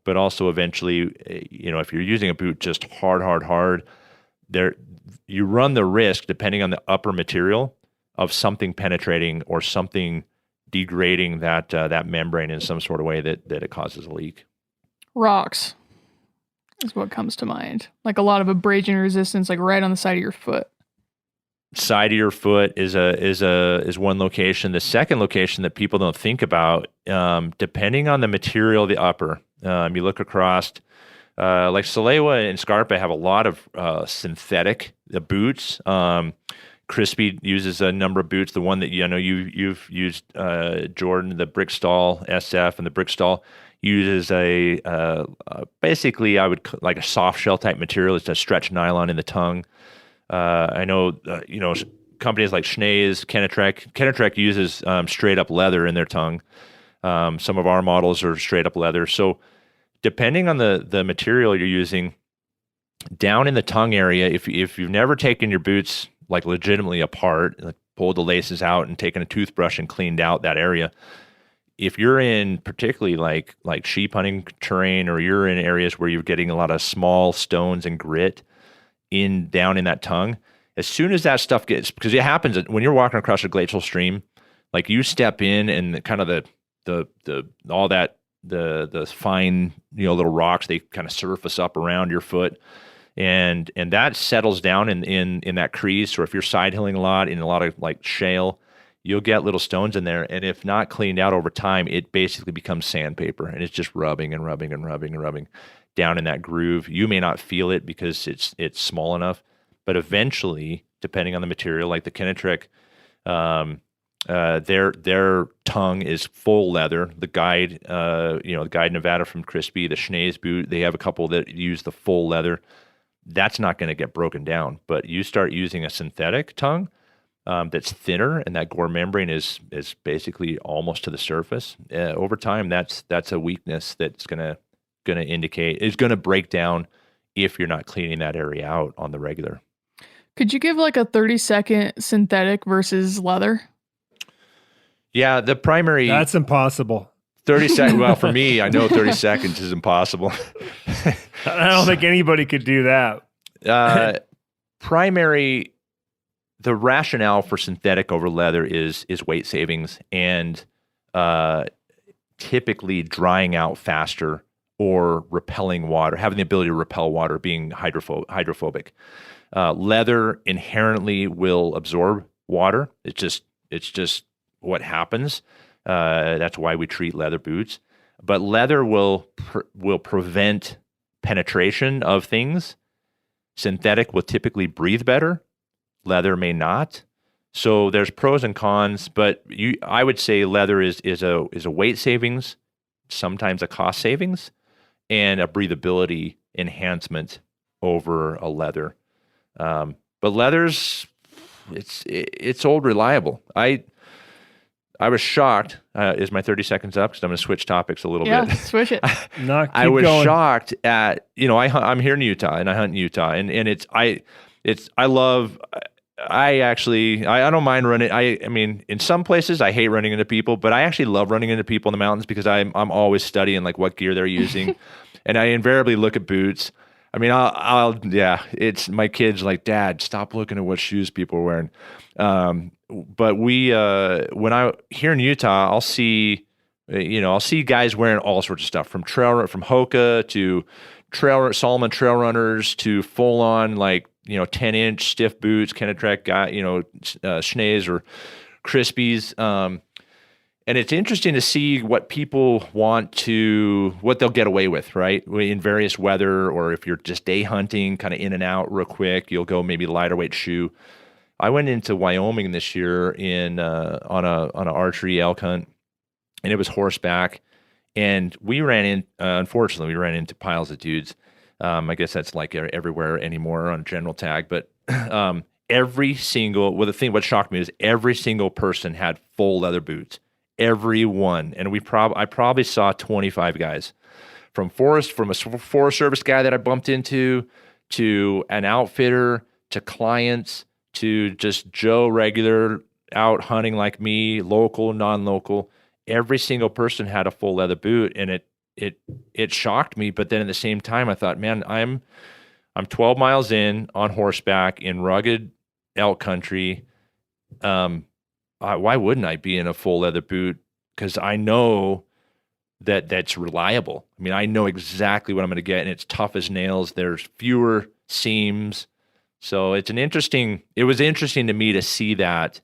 But also eventually, if you're using a boot just hard, you run the risk, depending on the upper material, of something penetrating or something degrading that membrane in some sort of way that it causes a leak. Rocks is what comes to mind. Like a lot of abrasion resistance, like right on the side of your foot. Side of your foot is one location. The second location that people don't think about, depending on the material of the upper, you look across, like Salewa and Scarpa have a lot of synthetic boots. Crispi uses a number of boots. The one that you've used, Jordan, the Brickstall SF, and the Brickstall uses basically like a soft shell type material. It's a stretch nylon in the tongue. I know companies like Schnee's, Kennetrek uses straight up leather in their tongue. Some of our models are straight up leather. So depending on the material you're using, down in the tongue area, if you've never taken your boots like legitimately apart, like pulled the laces out and taken a toothbrush and cleaned out that area, if you're in particularly like sheep hunting terrain, or you're in areas where you're getting a lot of small stones and grit down in that tongue, as soon as that stuff because it happens when you're walking across a glacial stream, like you step in and kind of the fine little rocks, they kind of surface up around your foot, and that settles down in that crease. Or if you're side hilling a lot in a lot of like shale, you'll get little stones in there, and if not cleaned out over time, it basically becomes sandpaper, and it's just rubbing and rubbing and rubbing and rubbing down in that groove. You may not feel it because it's small enough, but eventually, depending on the material, like the Kennetrek, their tongue is full leather. The Guide, the Guide Nevada from Crispi, the Schnee's boot, they have a couple that use the full leather. That's not going to get broken down. But you start using a synthetic tongue that's thinner, and that Gore membrane is basically almost to the surface. Over time, that's a weakness that's going to indicate, is going to break down if you're not cleaning that area out on the regular. Could you give like a 30-second synthetic versus leather? Yeah, the primary... That's impossible. 30 seconds. Well, for me, I know 30 seconds is impossible. I don't think anybody could do that. The rationale for synthetic over leather is weight savings and typically drying out faster or repelling water, having the ability to repel water, being hydrophobic. Leather inherently will absorb water. It's just what happens. That's why we treat leather boots. But leather will prevent penetration of things. Synthetic will typically breathe better. Leather may not. So there's pros and cons, but I would say leather is a weight savings, sometimes a cost savings, and a breathability enhancement over a leather. But leather's it's old reliable. I was shocked. Is my 30 seconds up? Because I'm going to switch topics a little bit. Yeah, switch it. I was shocked at, I'm here in Utah and I hunt in Utah, and I don't mind running. I mean, in some places I hate running into people, but I actually love running into people in the mountains because I'm always studying like what gear they're using, and I invariably look at boots. I mean, it's my kids like, Dad, stop looking at what shoes people are wearing. But when I here in Utah, I'll see guys wearing all sorts of stuff from Hoka to Salomon trail runners to full on 10-inch stiff boots, Kennetrek Schnees or Crispis. And it's interesting to see what people what they'll get away with, right? In various weather, or if you're just day hunting, kind of in and out real quick, you'll go maybe lighter weight shoe. I went into Wyoming this year on an archery elk hunt, and it was horseback. And unfortunately, we ran into piles of dudes. I guess that's like everywhere anymore on general tag, but what shocked me is every single person had full leather boots. Everyone. And I probably saw 25 guys from a Forest Service guy that I bumped into, to an outfitter, to clients, to just Joe regular out hunting like me, local, non-local. Every single person had a full leather boot, and it shocked me. But then at the same time, I thought, man, I'm 12 miles in on horseback in rugged elk country. Why wouldn't I be in a full leather boot? Because I know that's reliable. I mean, I know exactly what I'm going to get, and it's tough as nails. There's fewer seams. So it was interesting to me to see that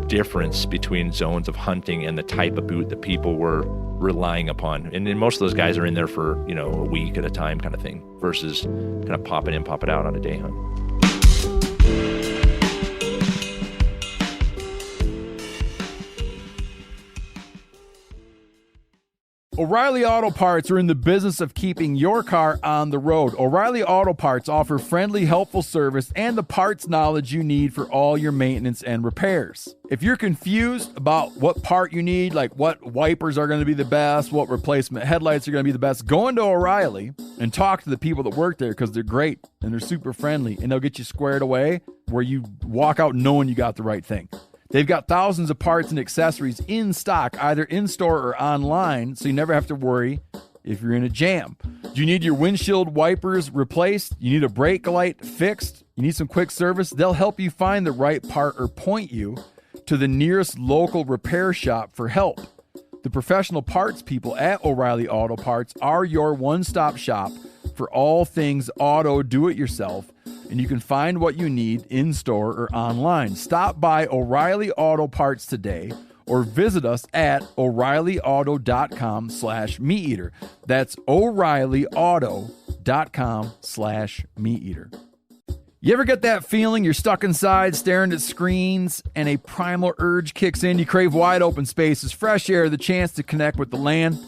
difference between zones of hunting and the type of boot that people were relying upon. And then most of those guys are in there for, a week at a time kind of thing, versus kind of pop it in, pop it out on a day hunt. O'Reilly Auto Parts are in the business of keeping your car on the road. O'Reilly Auto Parts offer friendly, helpful service and the parts knowledge you need for all your maintenance and repairs. If you're confused about what part you need, like what wipers are going to be the best, what replacement headlights are going to be the best, go into O'Reilly and talk to the people that work there, because they're great and they're super friendly, and they'll get you squared away where you walk out knowing you got the right thing. They've got thousands of parts and accessories in stock, either in-store or online, so you never have to worry if you're in a jam. Do you need your windshield wipers replaced? You need a brake light fixed? You need some quick service? They'll help you find the right part or point you to the nearest local repair shop for help. The professional parts people at O'Reilly Auto Parts are your one-stop shop for all things auto do-it-yourself, and you can find what you need in-store or online. Stop by O'Reilly Auto Parts today or visit us at O'ReillyAuto.com/MeatEater. That's O'ReillyAuto.com/MeatEater. You ever get that feeling you're stuck inside staring at screens and a primal urge kicks in? You crave wide open spaces, fresh air, the chance to connect with the land.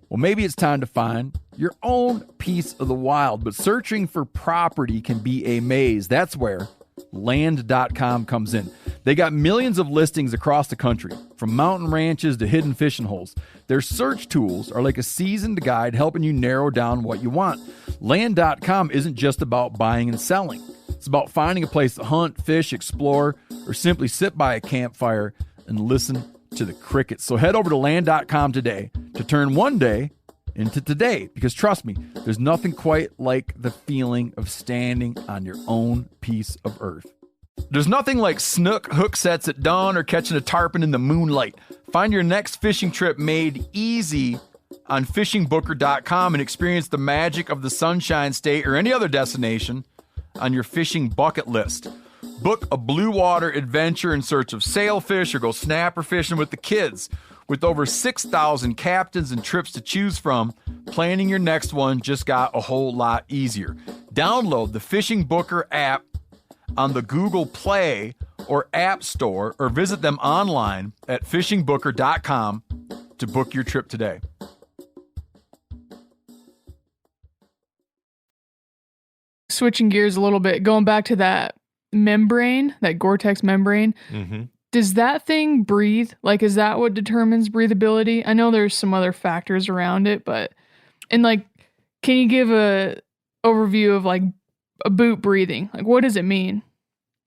Well, maybe it's time to find your own piece of the wild, but searching for property can be a maze. That's where Land.com comes in. They got millions of listings across the country, from mountain ranches to hidden fishing holes. Their search tools are like a seasoned guide helping you narrow down what you want. Land.com isn't just about buying and selling. It's about finding a place to hunt, fish, explore, or simply sit by a campfire and listen to the crickets. So head over to Land.com today to turn one day into today, because trust me, there's nothing quite like the feeling of standing on your own piece of earth. There's nothing like snook hook sets at dawn or catching a tarpon in the moonlight. Find your next fishing trip made easy on fishingbooker.com and experience the magic of the Sunshine State or any other destination on your fishing bucket list. Book a blue water adventure in search of sailfish or go snapper fishing with the kids. With over 6,000 captains and trips to choose from, planning your next one just got a whole lot easier. Download the Fishing Booker app on the Google Play or App Store or visit them online at fishingbooker.com to book your trip today. Switching gears a little bit, going back to that membrane, that Gore-Tex membrane, does that thing breathe? Like, is that what determines breathability? I know there's some other factors around it, but, and like, can you give a overview of like a boot breathing? Like, what does it mean?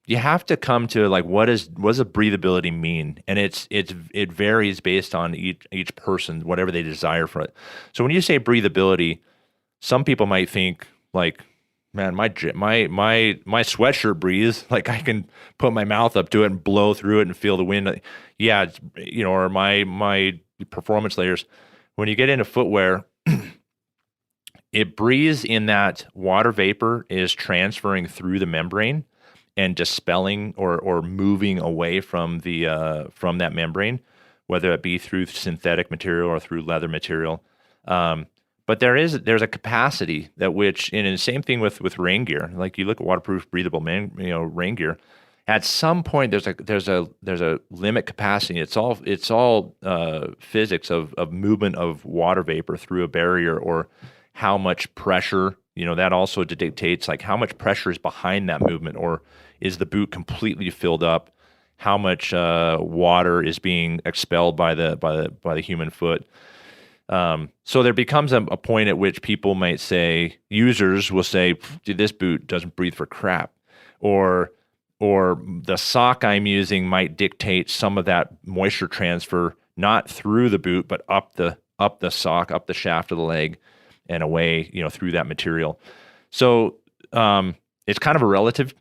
You have to come to like, what does breathability mean? And it varies based on each person, whatever they desire for it. So when you say breathability, some people might think like, man, my sweatshirt breathes. Like I can put my mouth up to it and blow through it and feel the wind. Yeah, it's, or my performance layers. When you get into footwear, it breathes in that water vapor is transferring through the membrane and dispelling or moving away from from that membrane, whether it be through synthetic material or through leather material. But there's a capacity that which, and the same thing with rain gear. Like you look at waterproof, breathable rain gear. At some point, there's a limit capacity. It's all physics of movement of water vapor through a barrier, or how much pressure. That also dictates like how much pressure is behind that movement, or is the boot completely filled up? How much water is being expelled by the human foot? So there becomes a point at which people might say, users will say, dude, this boot doesn't breathe for crap. Or the sock I'm using might dictate some of that moisture transfer, not through the boot, but up the sock, up the shaft of the leg and away, through that material. So, it's kind of a relative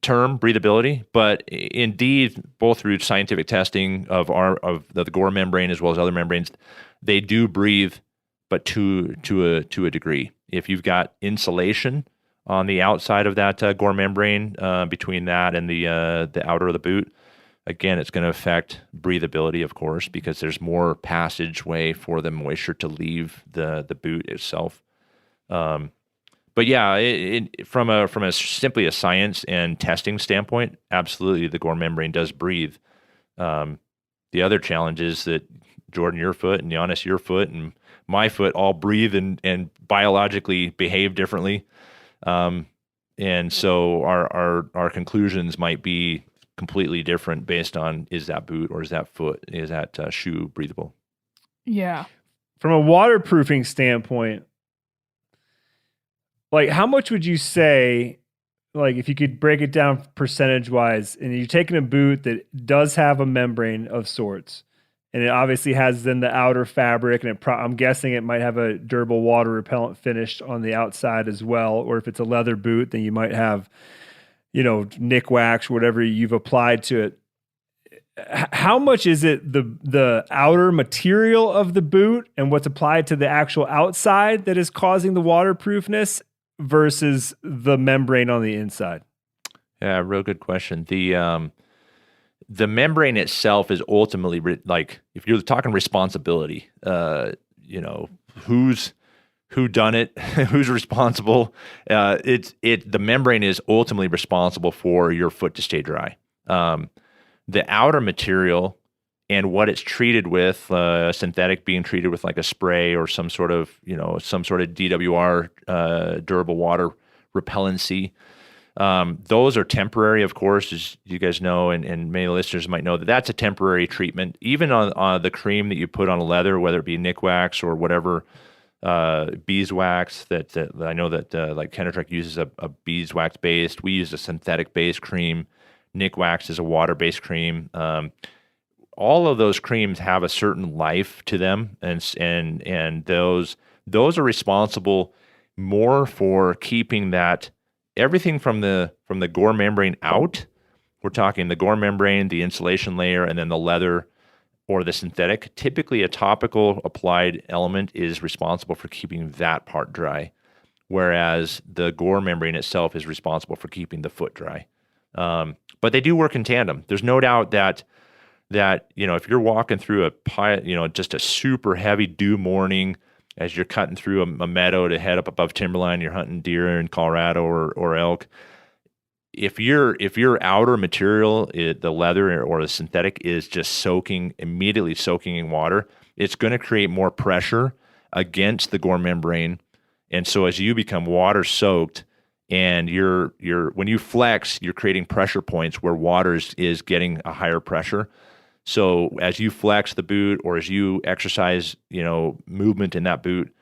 term, breathability, but indeed, both through scientific testing of the Gore membrane as well as other membranes, they do breathe, but to a degree. If you've got insulation on the outside of that Gore membrane, between that and the outer of the boot, again, it's going to affect breathability, of course, because there's more passageway for the moisture to leave the boot itself. But yeah, from a simply a science and testing standpoint, absolutely, the Gore membrane does breathe. The other challenge is that Jordan, your foot, and Janis, your foot, and my foot all breathe and biologically behave differently. And so our conclusions might be completely different based on, is that boot or is that foot, is that shoe breathable? Yeah. From a waterproofing standpoint, like how much would you say, like if you could break it down percentage wise, and you're taking a boot that does have a membrane of sorts, and it obviously has then the outer fabric, and I'm guessing it might have a durable water repellent finish on the outside as well. Or if it's a leather boot, then you might have, Nick wax, whatever you've applied to it. How much is it the outer material of the boot and what's applied to the actual outside that is causing the waterproofness versus the membrane on the inside? Yeah, real good question. The membrane itself is ultimately like, if you're talking responsibility, who done it, who's responsible. The membrane is ultimately responsible for your foot to stay dry. The outer material and what it's treated with, synthetic being treated with like a spray or some sort of DWR, durable water repellency. Those are temporary, of course, as you guys know, and many listeners might know that that's a temporary treatment. Even on the cream that you put on a leather, whether it be Nick wax or whatever, beeswax that I know that like Kennetrek uses a beeswax based. We use a synthetic based cream. Nick wax is a water based cream. All of those creams have a certain life to them, and those are responsible more for keeping that everything from the Gore membrane out, we're talking the gore membrane, the insulation layer, and then the leather or the synthetic. Typically, a topical applied element is responsible for keeping that part dry, whereas the gore membrane itself is responsible for keeping the foot dry. But they do work in tandem. There's no doubt that if you're walking through just a super heavy dew morning as you're cutting through a meadow to head up above timberline, you're hunting deer in Colorado or elk. If your outer material, the leather or the synthetic, is just immediately soaking in water, it's going to create more pressure against the gore membrane. And so as you become water soaked and when you flex, you're creating pressure points where water is getting a higher pressure. So as you flex the boot or as you exercise, movement in that boot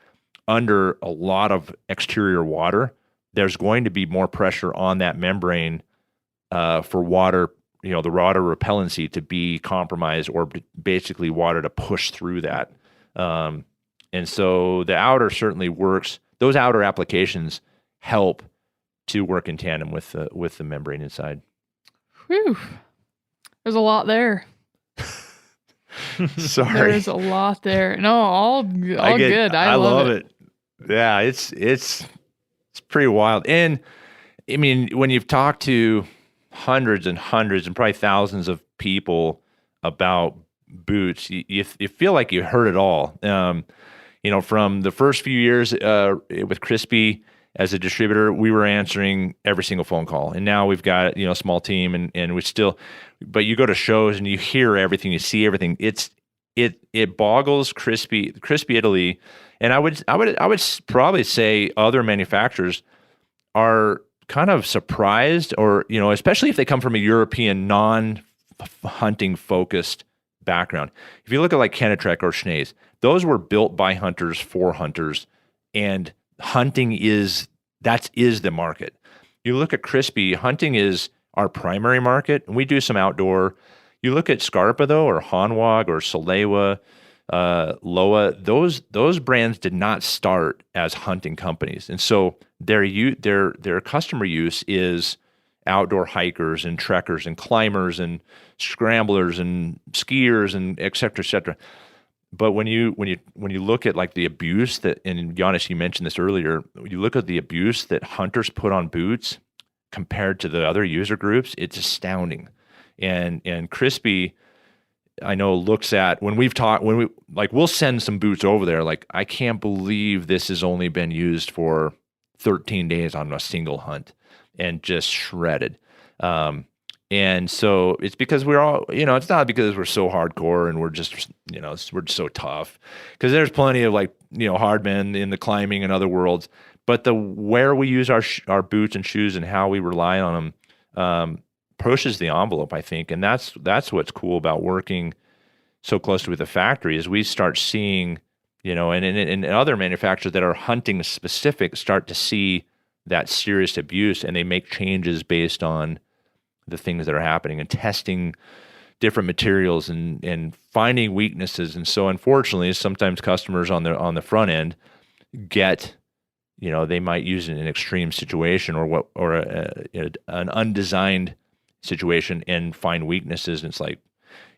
under a lot of exterior water, there's going to be more pressure on that membrane for water, the water repellency to be compromised, or basically water to push through that. And so the outer certainly works. Those outer applications help to work in tandem with the membrane inside. Whew. There's a lot there. Sorry. There's a lot there. No, all good. I love it. Yeah, it's pretty wild. And I mean, when you've talked to hundreds and probably thousands of people about boots, you feel like you heard it all. From the first few years with Crispi as a distributor, we were answering every single phone call. And now we've got, a small team and we still, but you go to shows and you hear everything, you see everything. It boggles Crispi Italy. And I would probably say other manufacturers are kind of surprised, or, especially if they come from a European non-hunting focused background. If you look at like Kenetrek or Schnees, those were built by hunters for hunters, and hunting is the market. You look at Crispi, hunting is our primary market, and we do some outdoor. You look at Scarpa though, or Hanwag or Salewa, Loa, those brands did not start as hunting companies, and so their customer use is outdoor hikers and trekkers and climbers and scramblers and skiers and et cetera. But when you look at like the abuse that, and Janis, you mentioned this earlier, you look at the abuse that hunters put on boots compared to the other user groups, it's astounding. And Crispi, I know, looks at, we'll send some boots over there, like, I can't believe this has only been used for 13 days on a single hunt and just shredded. And so it's because we're all, it's not because we're so hardcore and we're just, we're just so tough, because there's plenty of hard men in the climbing and other worlds, but where we use our boots and shoes and how we rely on them, pushes the envelope, I think. And that's what's cool about working so closely with the factory, is we start seeing, and other manufacturers that are hunting specific start to see that serious abuse, and they make changes based on the things that are happening and testing different materials and finding weaknesses. And so unfortunately, sometimes customers on the front end get, they might use it in an extreme situation or an undesigned situation and find weaknesses. And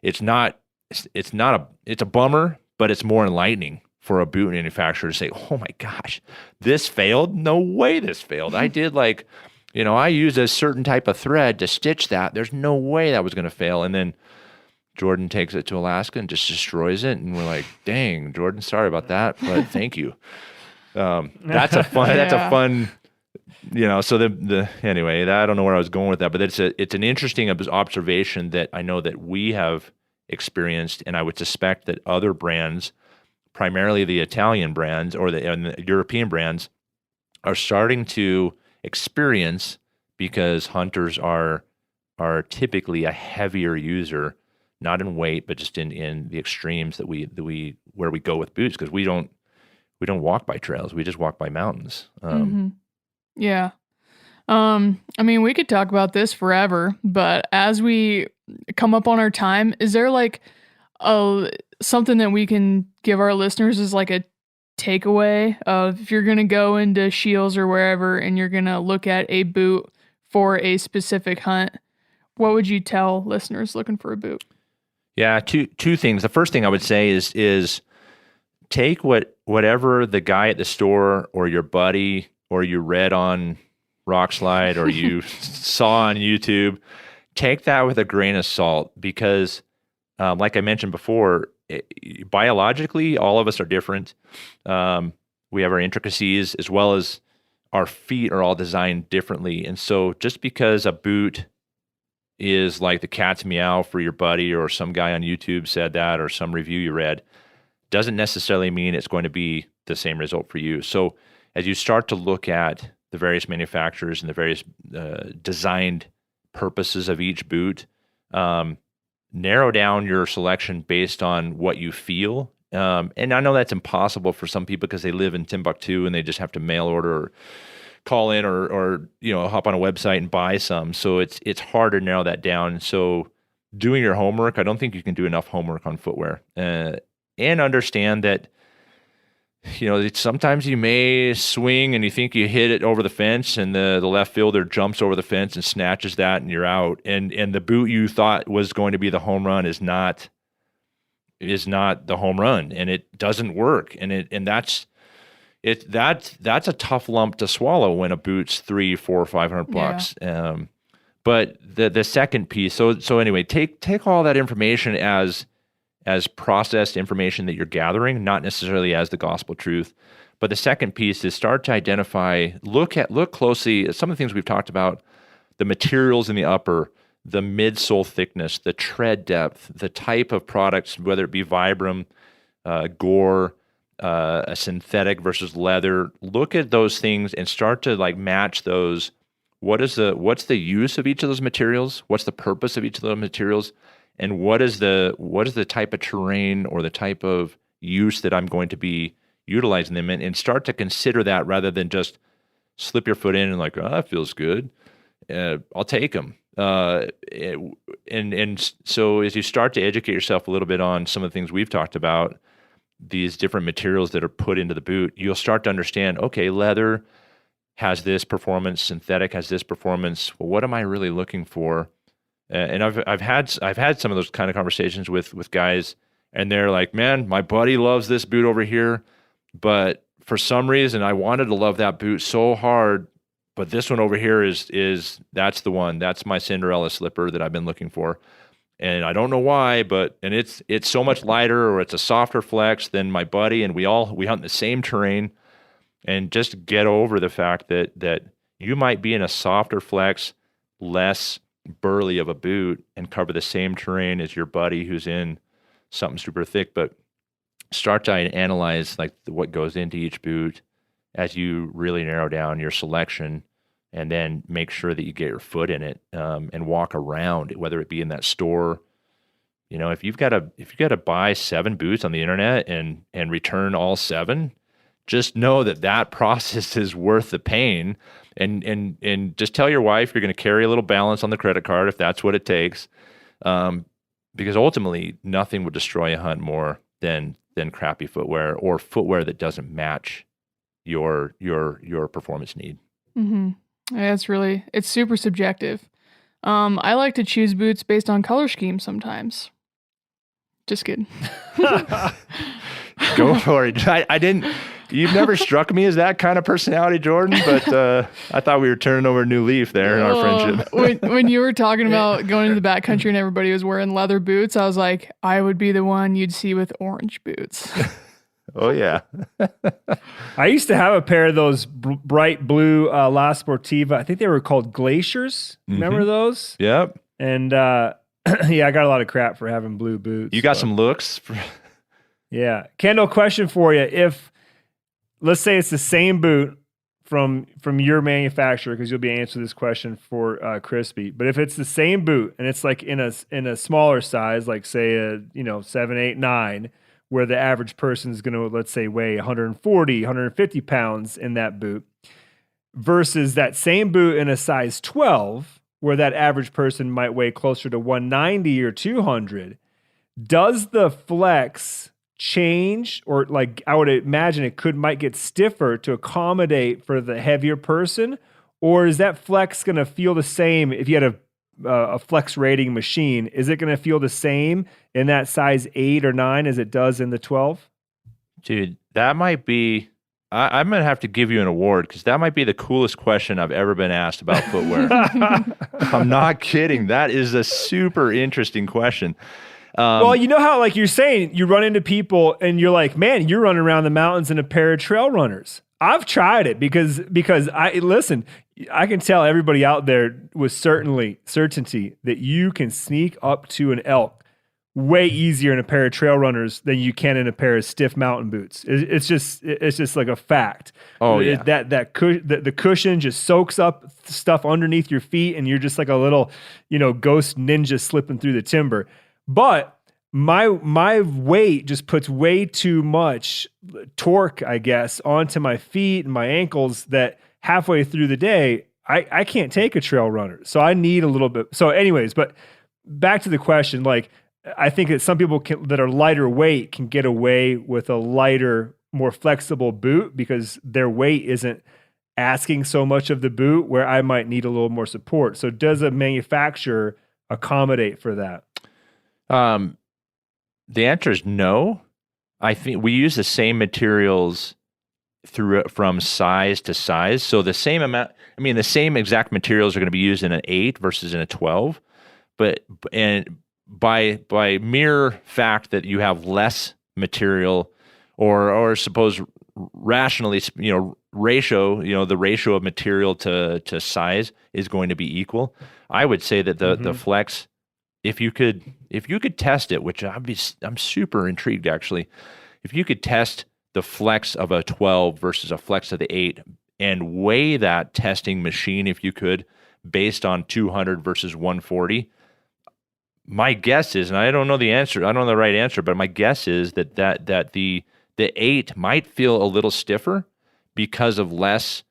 it's a bummer, but it's more enlightening for a boot manufacturer to say, oh my gosh, this failed? No way this failed. I did I used a certain type of thread to stitch that. There's no way that was going to fail. And then Jordan takes it to Alaska and just destroys it. And we're like, dang, Jordan, sorry about that, but thank you. That's a fun, so anyway, I don't know where I was going with that, but it's an interesting observation that I know that we have experienced. And I would suspect that other brands, primarily the Italian brands or the European brands, are starting to experience, because hunters are typically a heavier user, not in weight, but just in the extremes that where we go with boots, because we don't walk by trails, we just walk by mountains. Yeah. I mean, we could talk about this forever, but as we come up on our time, is there something that we can give our listeners as a takeaway of, if you're going to go into Scheels or wherever and you're going to look at a boot for a specific hunt, what would you tell listeners looking for a boot? Yeah, two things. The first thing I would say is take whatever the guy at the store or your buddy or you read on Rockslide or you saw on YouTube, take that with a grain of salt because, like I mentioned before, biologically, all of us are different. We have our intricacies as well as our feet are all designed differently. And so just because a boot is like the cat's meow for your buddy or some guy on YouTube said that or some review you read, doesn't necessarily mean it's going to be the same result for you. So as you start to look at the various manufacturers and the various designed purposes of each boot, narrow down your selection based on what you feel. And I know that's impossible for some people because they live in Timbuktu and they just have to mail order or call in or hop on a website and buy some. So it's hard to narrow that down. So doing your homework, I don't think you can do enough homework on footwear. And understand that, sometimes you may swing and you think you hit it over the fence and the left fielder jumps over the fence and snatches that and you're out. And the boot you thought was going to be the home run is not the home run, and it doesn't work. And that's a tough lump to swallow when a boot's $300, $400, $500. Yeah. But the second piece, so anyway, take all that information as processed information that you're gathering, not necessarily as the gospel truth. But the second piece is start to identify, look closely at some of the things we've talked about, the materials in the upper, the midsole thickness, the tread depth, the type of products, whether it be Vibram, Gore, a synthetic versus leather. Look at those things and start to match those. What's the use of each of those materials? What's the purpose of each of those materials? And what is the type of terrain or the type of use that I'm going to be utilizing them in, and start to consider that rather than just slip your foot in and that feels good. I'll take them. And so as you start to educate yourself a little bit on some of the things we've talked about, these different materials that are put into the boot, you'll start to understand, okay, leather has this performance, synthetic has this performance. Well, what am I really looking for? And I've had some of those kind of conversations with guys, and they're like, man, my buddy loves this boot over here, but for some reason I wanted to love that boot so hard, but this one over here is that's the one. That's my Cinderella slipper that I've been looking for. And I don't know why, and it's so much lighter or it's a softer flex than my buddy, and we hunt in the same terrain. And just get over the fact that you might be in a softer flex, less burly of a boot and cover the same terrain as your buddy who's in something super thick, but start to analyze what goes into each boot as you really narrow down your selection, and then make sure that you get your foot in it and walk around, whether it be in that store. If you've got to buy 7 boots on the internet and return all 7, just know that process is worth the pain. And just tell your wife you're going to carry a little balance on the credit card if that's what it takes, because ultimately nothing would destroy a hunt more than crappy footwear or footwear that doesn't match your performance need. Mm-hmm. Yeah, it's super subjective. I like to choose boots based on color scheme sometimes. Just kidding. Go for it. I didn't. You've never struck me as that kind of personality, Jordan, but I thought we were turning over a new leaf there in our friendship. when you were talking about going to the backcountry and everybody was wearing leather boots, I was like, I would be the one you'd see with orange boots. Oh, yeah. I used to have a pair of those bright blue La Sportiva. I think they were called Glaciers. Remember those? Yep. And yeah, I got a lot of crap for having blue boots. You got some looks? Yeah. Kendall, question for you. If, let's say it's the same boot from your manufacturer, because you'll be answering this question for Crispi, but if it's the same boot and it's in a smaller size, like say a 7, 8, 9, where the average person is going to, let's say, weigh 140, 150 pounds in that boot, versus that same boot in a size 12, where that average person might weigh closer to 190 or 200, does the flex change? Or I would imagine it might get stiffer to accommodate for the heavier person, or is that flex going to feel the same if you had a flex rating machine, is it going to feel the same in that size 8 or 9 as it does in the 12? Dude, that might be. I'm going to have to give you an award because that might be the coolest question I've ever been asked about footwear. I'm not kidding. That is a super interesting question. Well, you know how, like you're saying, you run into people and you're like, man, you're running around the mountains in a pair of trail runners. I've tried it because I can tell everybody out there with certainty that you can sneak up to an elk way easier in a pair of trail runners than you can in a pair of stiff mountain boots. It's just like a fact. Oh yeah. The cushion just soaks up stuff underneath your feet, and you're just like a little, ghost ninja slipping through the timber. But my weight just puts way too much torque, I guess, onto my feet and my ankles that halfway through the day, I can't take a trail runner. So I need a little bit. So anyways, but back to the question, like, I think that some people that are lighter weight can get away with a lighter, more flexible boot because their weight isn't asking so much of the boot, where I might need a little more support. So does a manufacturer accommodate for that? The answer is no. I think we use the same materials from size to size. So the same amount, the same exact materials are going to be used in an 8 versus in a 12, and by mere fact that you have less material, or suppose rationally, ratio, the ratio of material to size is going to be equal. I would say that the flex, if you could test it, which I'm super intrigued actually, if you could test the flex of a 12 versus a flex of the 8 and weigh that testing machine, if you could, based on 200 versus 140. My guess is, and I don't know the answer, I don't know the right answer, but my guess is that the 8 might feel a little stiffer because of less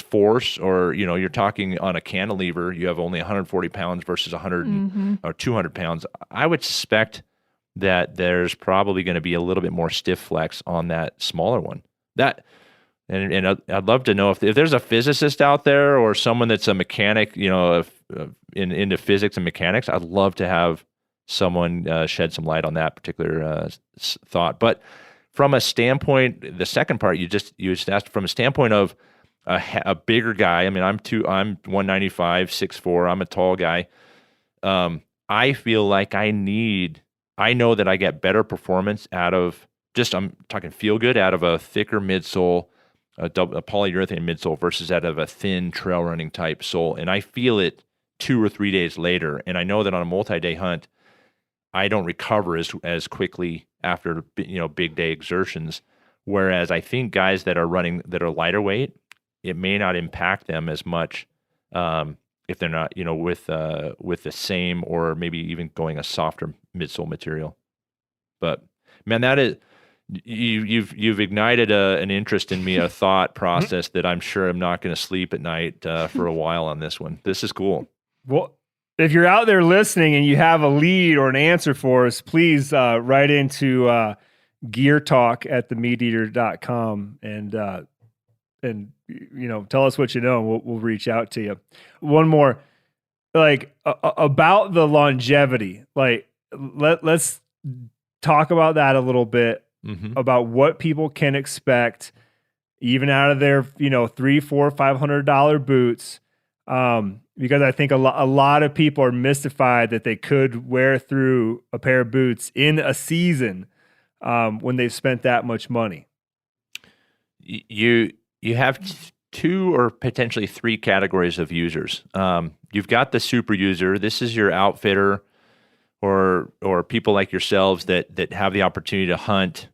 force, or you're talking on a cantilever, you have only 140 pounds versus 100 or 200 pounds. I would suspect that there's probably going to be a little bit more stiff flex on that smaller one. And I'd love to know if there's a physicist out there or someone that's a mechanic, into physics and mechanics. I'd love to have someone shed some light on that particular thought. But from a standpoint, the second part you just asked, from a standpoint of a bigger guy. I'm 195, 6'4". I'm a tall guy. I feel like I know that I get better performance out of I'm talking feel good out of a thicker midsole, a polyurethane midsole versus out of a thin trail running type sole. And I feel it 2 or 3 days later. And I know that on a multi-day hunt, I don't recover as quickly after, big day exertions. Whereas I think guys that are lighter weight, it may not impact them as much if they're not, with the same, or maybe even going a softer midsole material. But man, that is, you've ignited an interest in me, a thought process that I'm sure I'm not going to sleep at night for a while on this one. This is cool. Well, if you're out there listening and you have a lead or an answer for us, please write into geartalk@themeateater.com and tell us what you know, and we'll reach out to you. One more, about the longevity, let's talk about that a little bit, about what people can expect even out of their, $300, $400, $500 boots. Because I think a lot of people are mystified that they could wear through a pair of boots in a season when they've spent that much money. You have 2 or potentially 3 categories of users. You've got the super user. This is your outfitter or people like yourselves that have the opportunity to hunt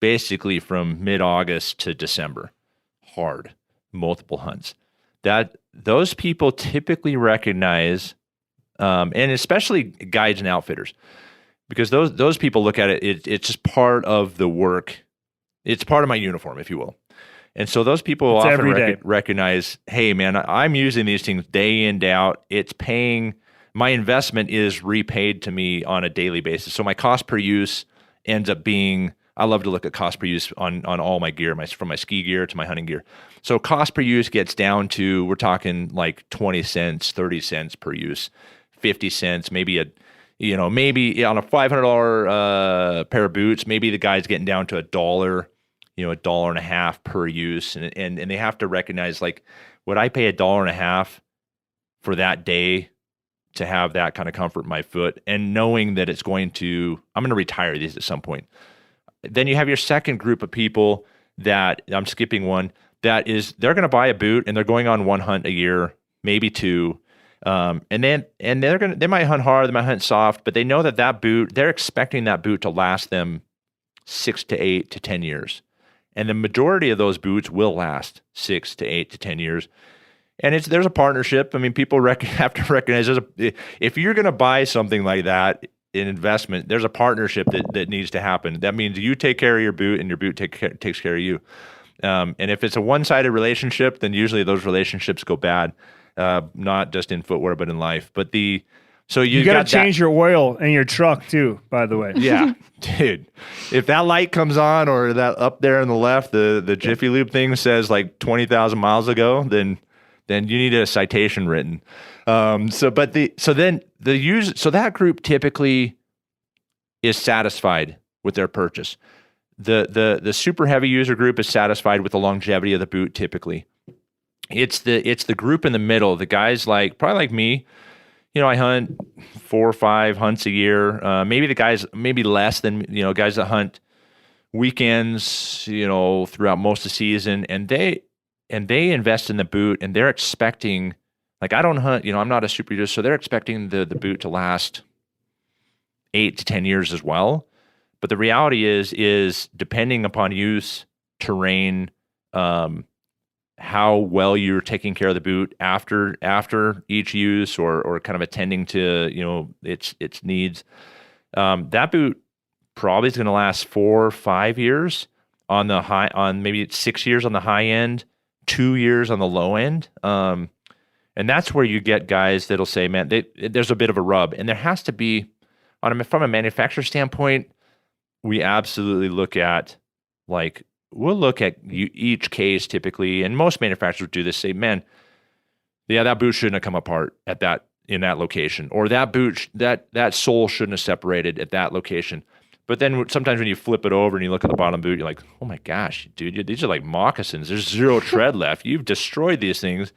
basically from mid-August to December, hard, multiple hunts. Those people typically recognize, and especially guides and outfitters, because those people look at it's just part of the work. It's part of my uniform, if you will. And so those people often recognize, hey, man, I'm using these things day in, day out. It's paying, my investment is repaid to me on a daily basis. So my cost per use ends up being I love to look at cost per use on all my gear, from my ski gear to my hunting gear. So cost per use gets down to, we're talking like 20 cents, 30 cents per use, 50 cents, maybe maybe on a $500 pair of boots, maybe the guy's getting down to $1, $1.50 per use. And they have to recognize, like, would I pay $1.50 for that day to have that kind of comfort in my foot, and knowing that I'm going to retire these at some point. Then you have your second group of people that, I'm skipping one, that is, they're going to buy a boot and they're going on one hunt a year, maybe two. And they might hunt hard, they might hunt soft, but they know that boot, they're expecting that boot to last them 6 to 8 to 10 years. And the majority of those boots will last 6 to 8 to 10 years. And there's a partnership. I mean, people have to recognize if you're going to buy something like that in investment, there's a partnership that needs to happen. That means you take care of your boot and your boot takes care of you. And if it's a one-sided relationship, then usually those relationships go bad, not just in footwear, but in life. But so you got to change your oil in your truck too, by the way. Yeah, dude. If that light comes on, or that up there on the left, the Jiffy Lube thing says like 20,000 miles ago, then you need a citation written. So that group typically is satisfied with their purchase. The super heavy user group is satisfied with the longevity of the boot. Typically, it's the group in the middle. The guys probably like me. I hunt 4 or 5 hunts a year. Maybe the guys, maybe less than guys that hunt weekends. Throughout most of the season, and they invest in the boot, and they're expecting, like, I don't hunt, I'm not a super user, so they're expecting the boot to last 8 to 10 years as well. But the reality is depending upon use, terrain, how well you're taking care of the boot after each use, or kind of attending to, its needs, that boot probably is going to last 4 or 5 years on maybe 6 years on the high end, 2 years on the low end. And that's where you get guys that'll say, man, there's a bit of a rub. And there has to be, from a manufacturer standpoint, we absolutely look at, we'll look at each case typically, and most manufacturers do this, say, man, yeah, that boot shouldn't have come apart in that location, or that boot, that sole shouldn't have separated at that location. But then sometimes when you flip it over and you look at the bottom boot, you're like, oh my gosh, dude, these are like moccasins. There's zero tread left. You've destroyed these things.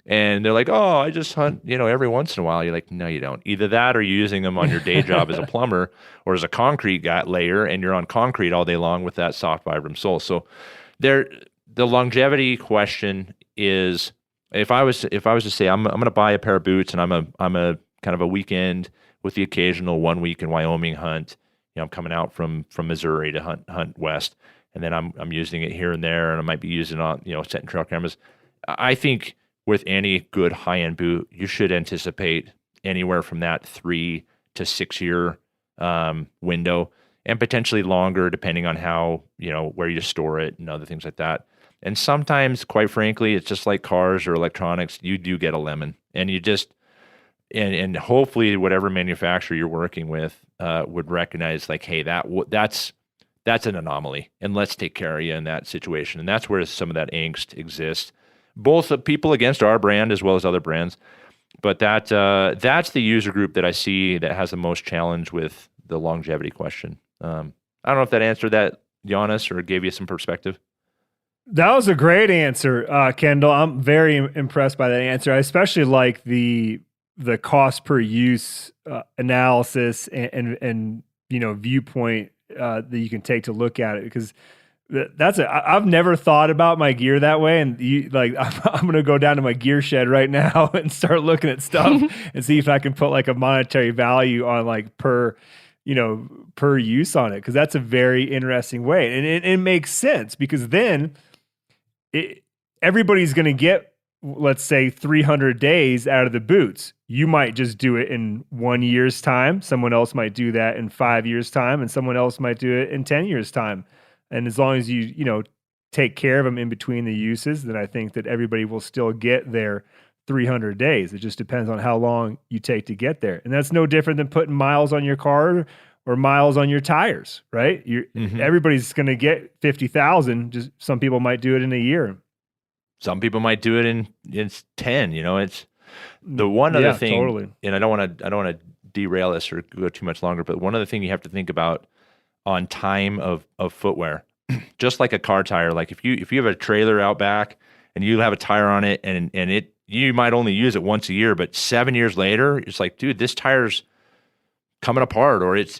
And they're like, oh, I just hunt, every once in a while. You're like, no, you don't. Either that, or you're using them on your day job as a plumber or as a concrete layer, and you're on concrete all day long with that soft Vibram sole. So the longevity question is, if I was to say I'm going to buy a pair of boots, and I'm a kind of a weekend with the occasional 1 week in Wyoming hunt. I'm coming out from Missouri to hunt west, and then I'm using it here and there, and I might be using it on, setting trail cameras. I think with any good high-end boot, you should anticipate anywhere from that 3 to 6 year window, and potentially longer depending on how, where you store it and other things like that. And sometimes, quite frankly, it's just like cars or electronics. You do get a lemon, and you just, and hopefully whatever manufacturer you're working with would recognize, like, hey, that's an anomaly, and let's take care of you in that situation. And that's where some of that angst exists, both of people against our brand as well as other brands. But that's the user group that I see that has the most challenge with the longevity question. I don't know if that answered that, Janis, or gave you some perspective. That was a great answer, Kendall. I'm very impressed by that answer. I especially like the cost per use analysis and viewpoint that you can take to look at it, because I've never thought about my gear that way. And I'm going to go down to my gear shed right now and start looking at stuff and see if I can put like a monetary value on like per use on it. Cause that's a very interesting way. And it makes sense, because then everybody's going to get, let's say, 300 days out of the boots. You might just do it in 1 year's time. Someone else might do that in 5 years' time, and someone else might do it in 10 years' time. And as long as you take care of them in between the uses, then I think that everybody will still get their 300 days. It just depends on how long you take to get there. And that's no different than putting miles on your car or miles on your tires, right? Everybody's going to get 50,000. Just some people might do it in a year. Some people might do it in 10. It's the one other thing. Totally. And I don't want to derail this or go too much longer, but one other thing you have to think about on time of footwear, just like a car tire. Like if you have a trailer out back and you have a tire on it and you might only use it once a year, but 7 years later, it's like, dude, this tire's coming apart, or it's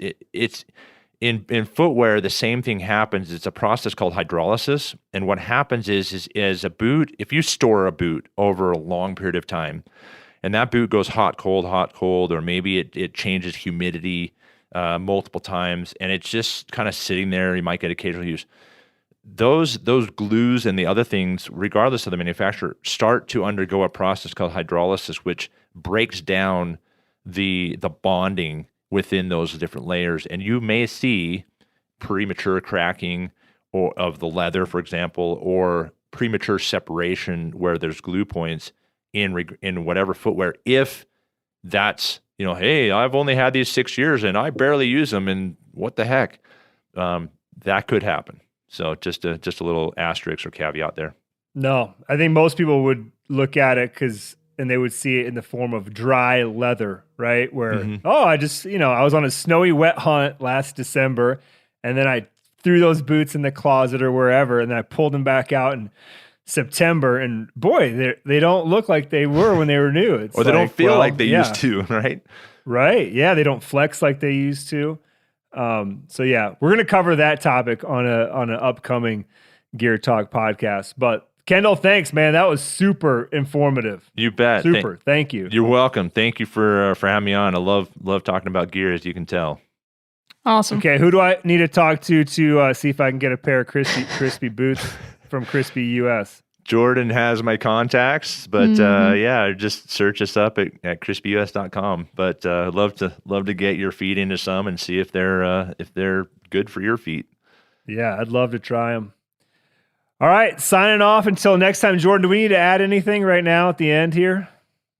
in footwear, the same thing happens. It's a process called hydrolysis. And what happens is a boot, if you store a boot over a long period of time, and that boot goes hot, cold, or maybe it changes humidity multiple times, and it's just kind of sitting there, you might get occasional use. Those glues and the other things, regardless of the manufacturer, start to undergo a process called hydrolysis, which breaks down the bonding within those different layers. And you may see premature cracking of the leather, for example, or premature separation where there's glue points in whatever footwear. If that's, hey, I've only had these 6 years and I barely use them, and what the heck, that could happen. So just a little asterisk or caveat there. No, I think most people would look at it and they would see it in the form of dry leather, right? Where, I just, I was on a snowy wet hunt last December, and then I threw those boots in the closet or wherever, and then I pulled them back out in September, and boy, they don't look like they were when they were new. Or they don't feel like they used to, right? Right. Yeah, they don't flex like they used to. So yeah, we're going to cover that topic on an upcoming Gear Talk podcast. But Kendall, thanks, man. That was super informative. You bet. Super. Thank you. You're welcome. Thank you for having me on. I love talking about gear, as you can tell. Awesome. Okay, who do I need to talk to see if I can get a pair of Crispi boots from Crispi US? Jordan has my contacts, but just search us up at crispius.com. But love to get your feet into some and see if they're good for your feet. Yeah, I'd love to try them. All right, signing off until next time. Jordan, do we need to add anything right now at the end here?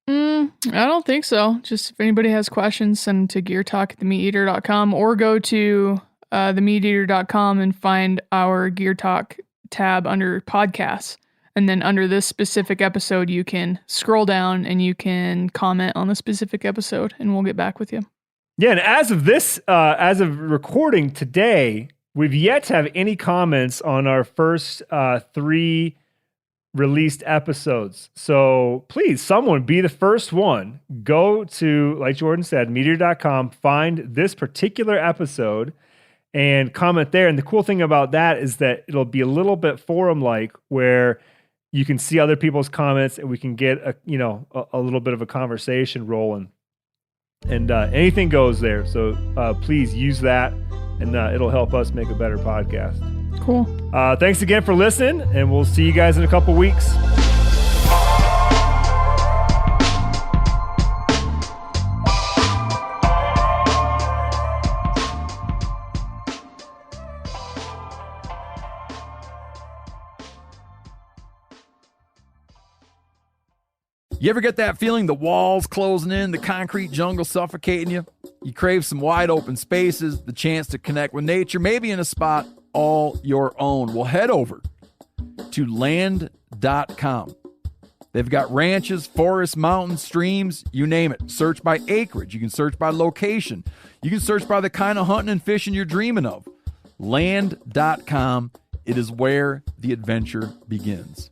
I don't think so. Just if anybody has questions, send them to geartalk@themeateater.com or go to themeateater.com and find our Gear Talk tab under podcasts. And then under this specific episode, you can scroll down and you can comment on the specific episode, and we'll get back with you. Yeah, and as of recording today, we've yet to have any comments on our first 3 released episodes. So please, someone be the first one. Go to, like Jordan said, meteor.com, find this particular episode and comment there. And the cool thing about that is that it'll be a little bit forum-like, where you can see other people's comments and we can get a little bit of a conversation rolling. And anything goes there. So please use that, and it'll help us make a better podcast. Cool. Thanks again for listening, and we'll see you guys in a couple weeks. You ever get that feeling the walls closing in, the concrete jungle suffocating you? You crave some wide open spaces, the chance to connect with nature, maybe in a spot all your own. Well, head over to land.com. They've got ranches, forests, mountains, streams, you name it. Search by acreage. You can search by location. You can search by the kind of hunting and fishing you're dreaming of. Land.com. It is where the adventure begins.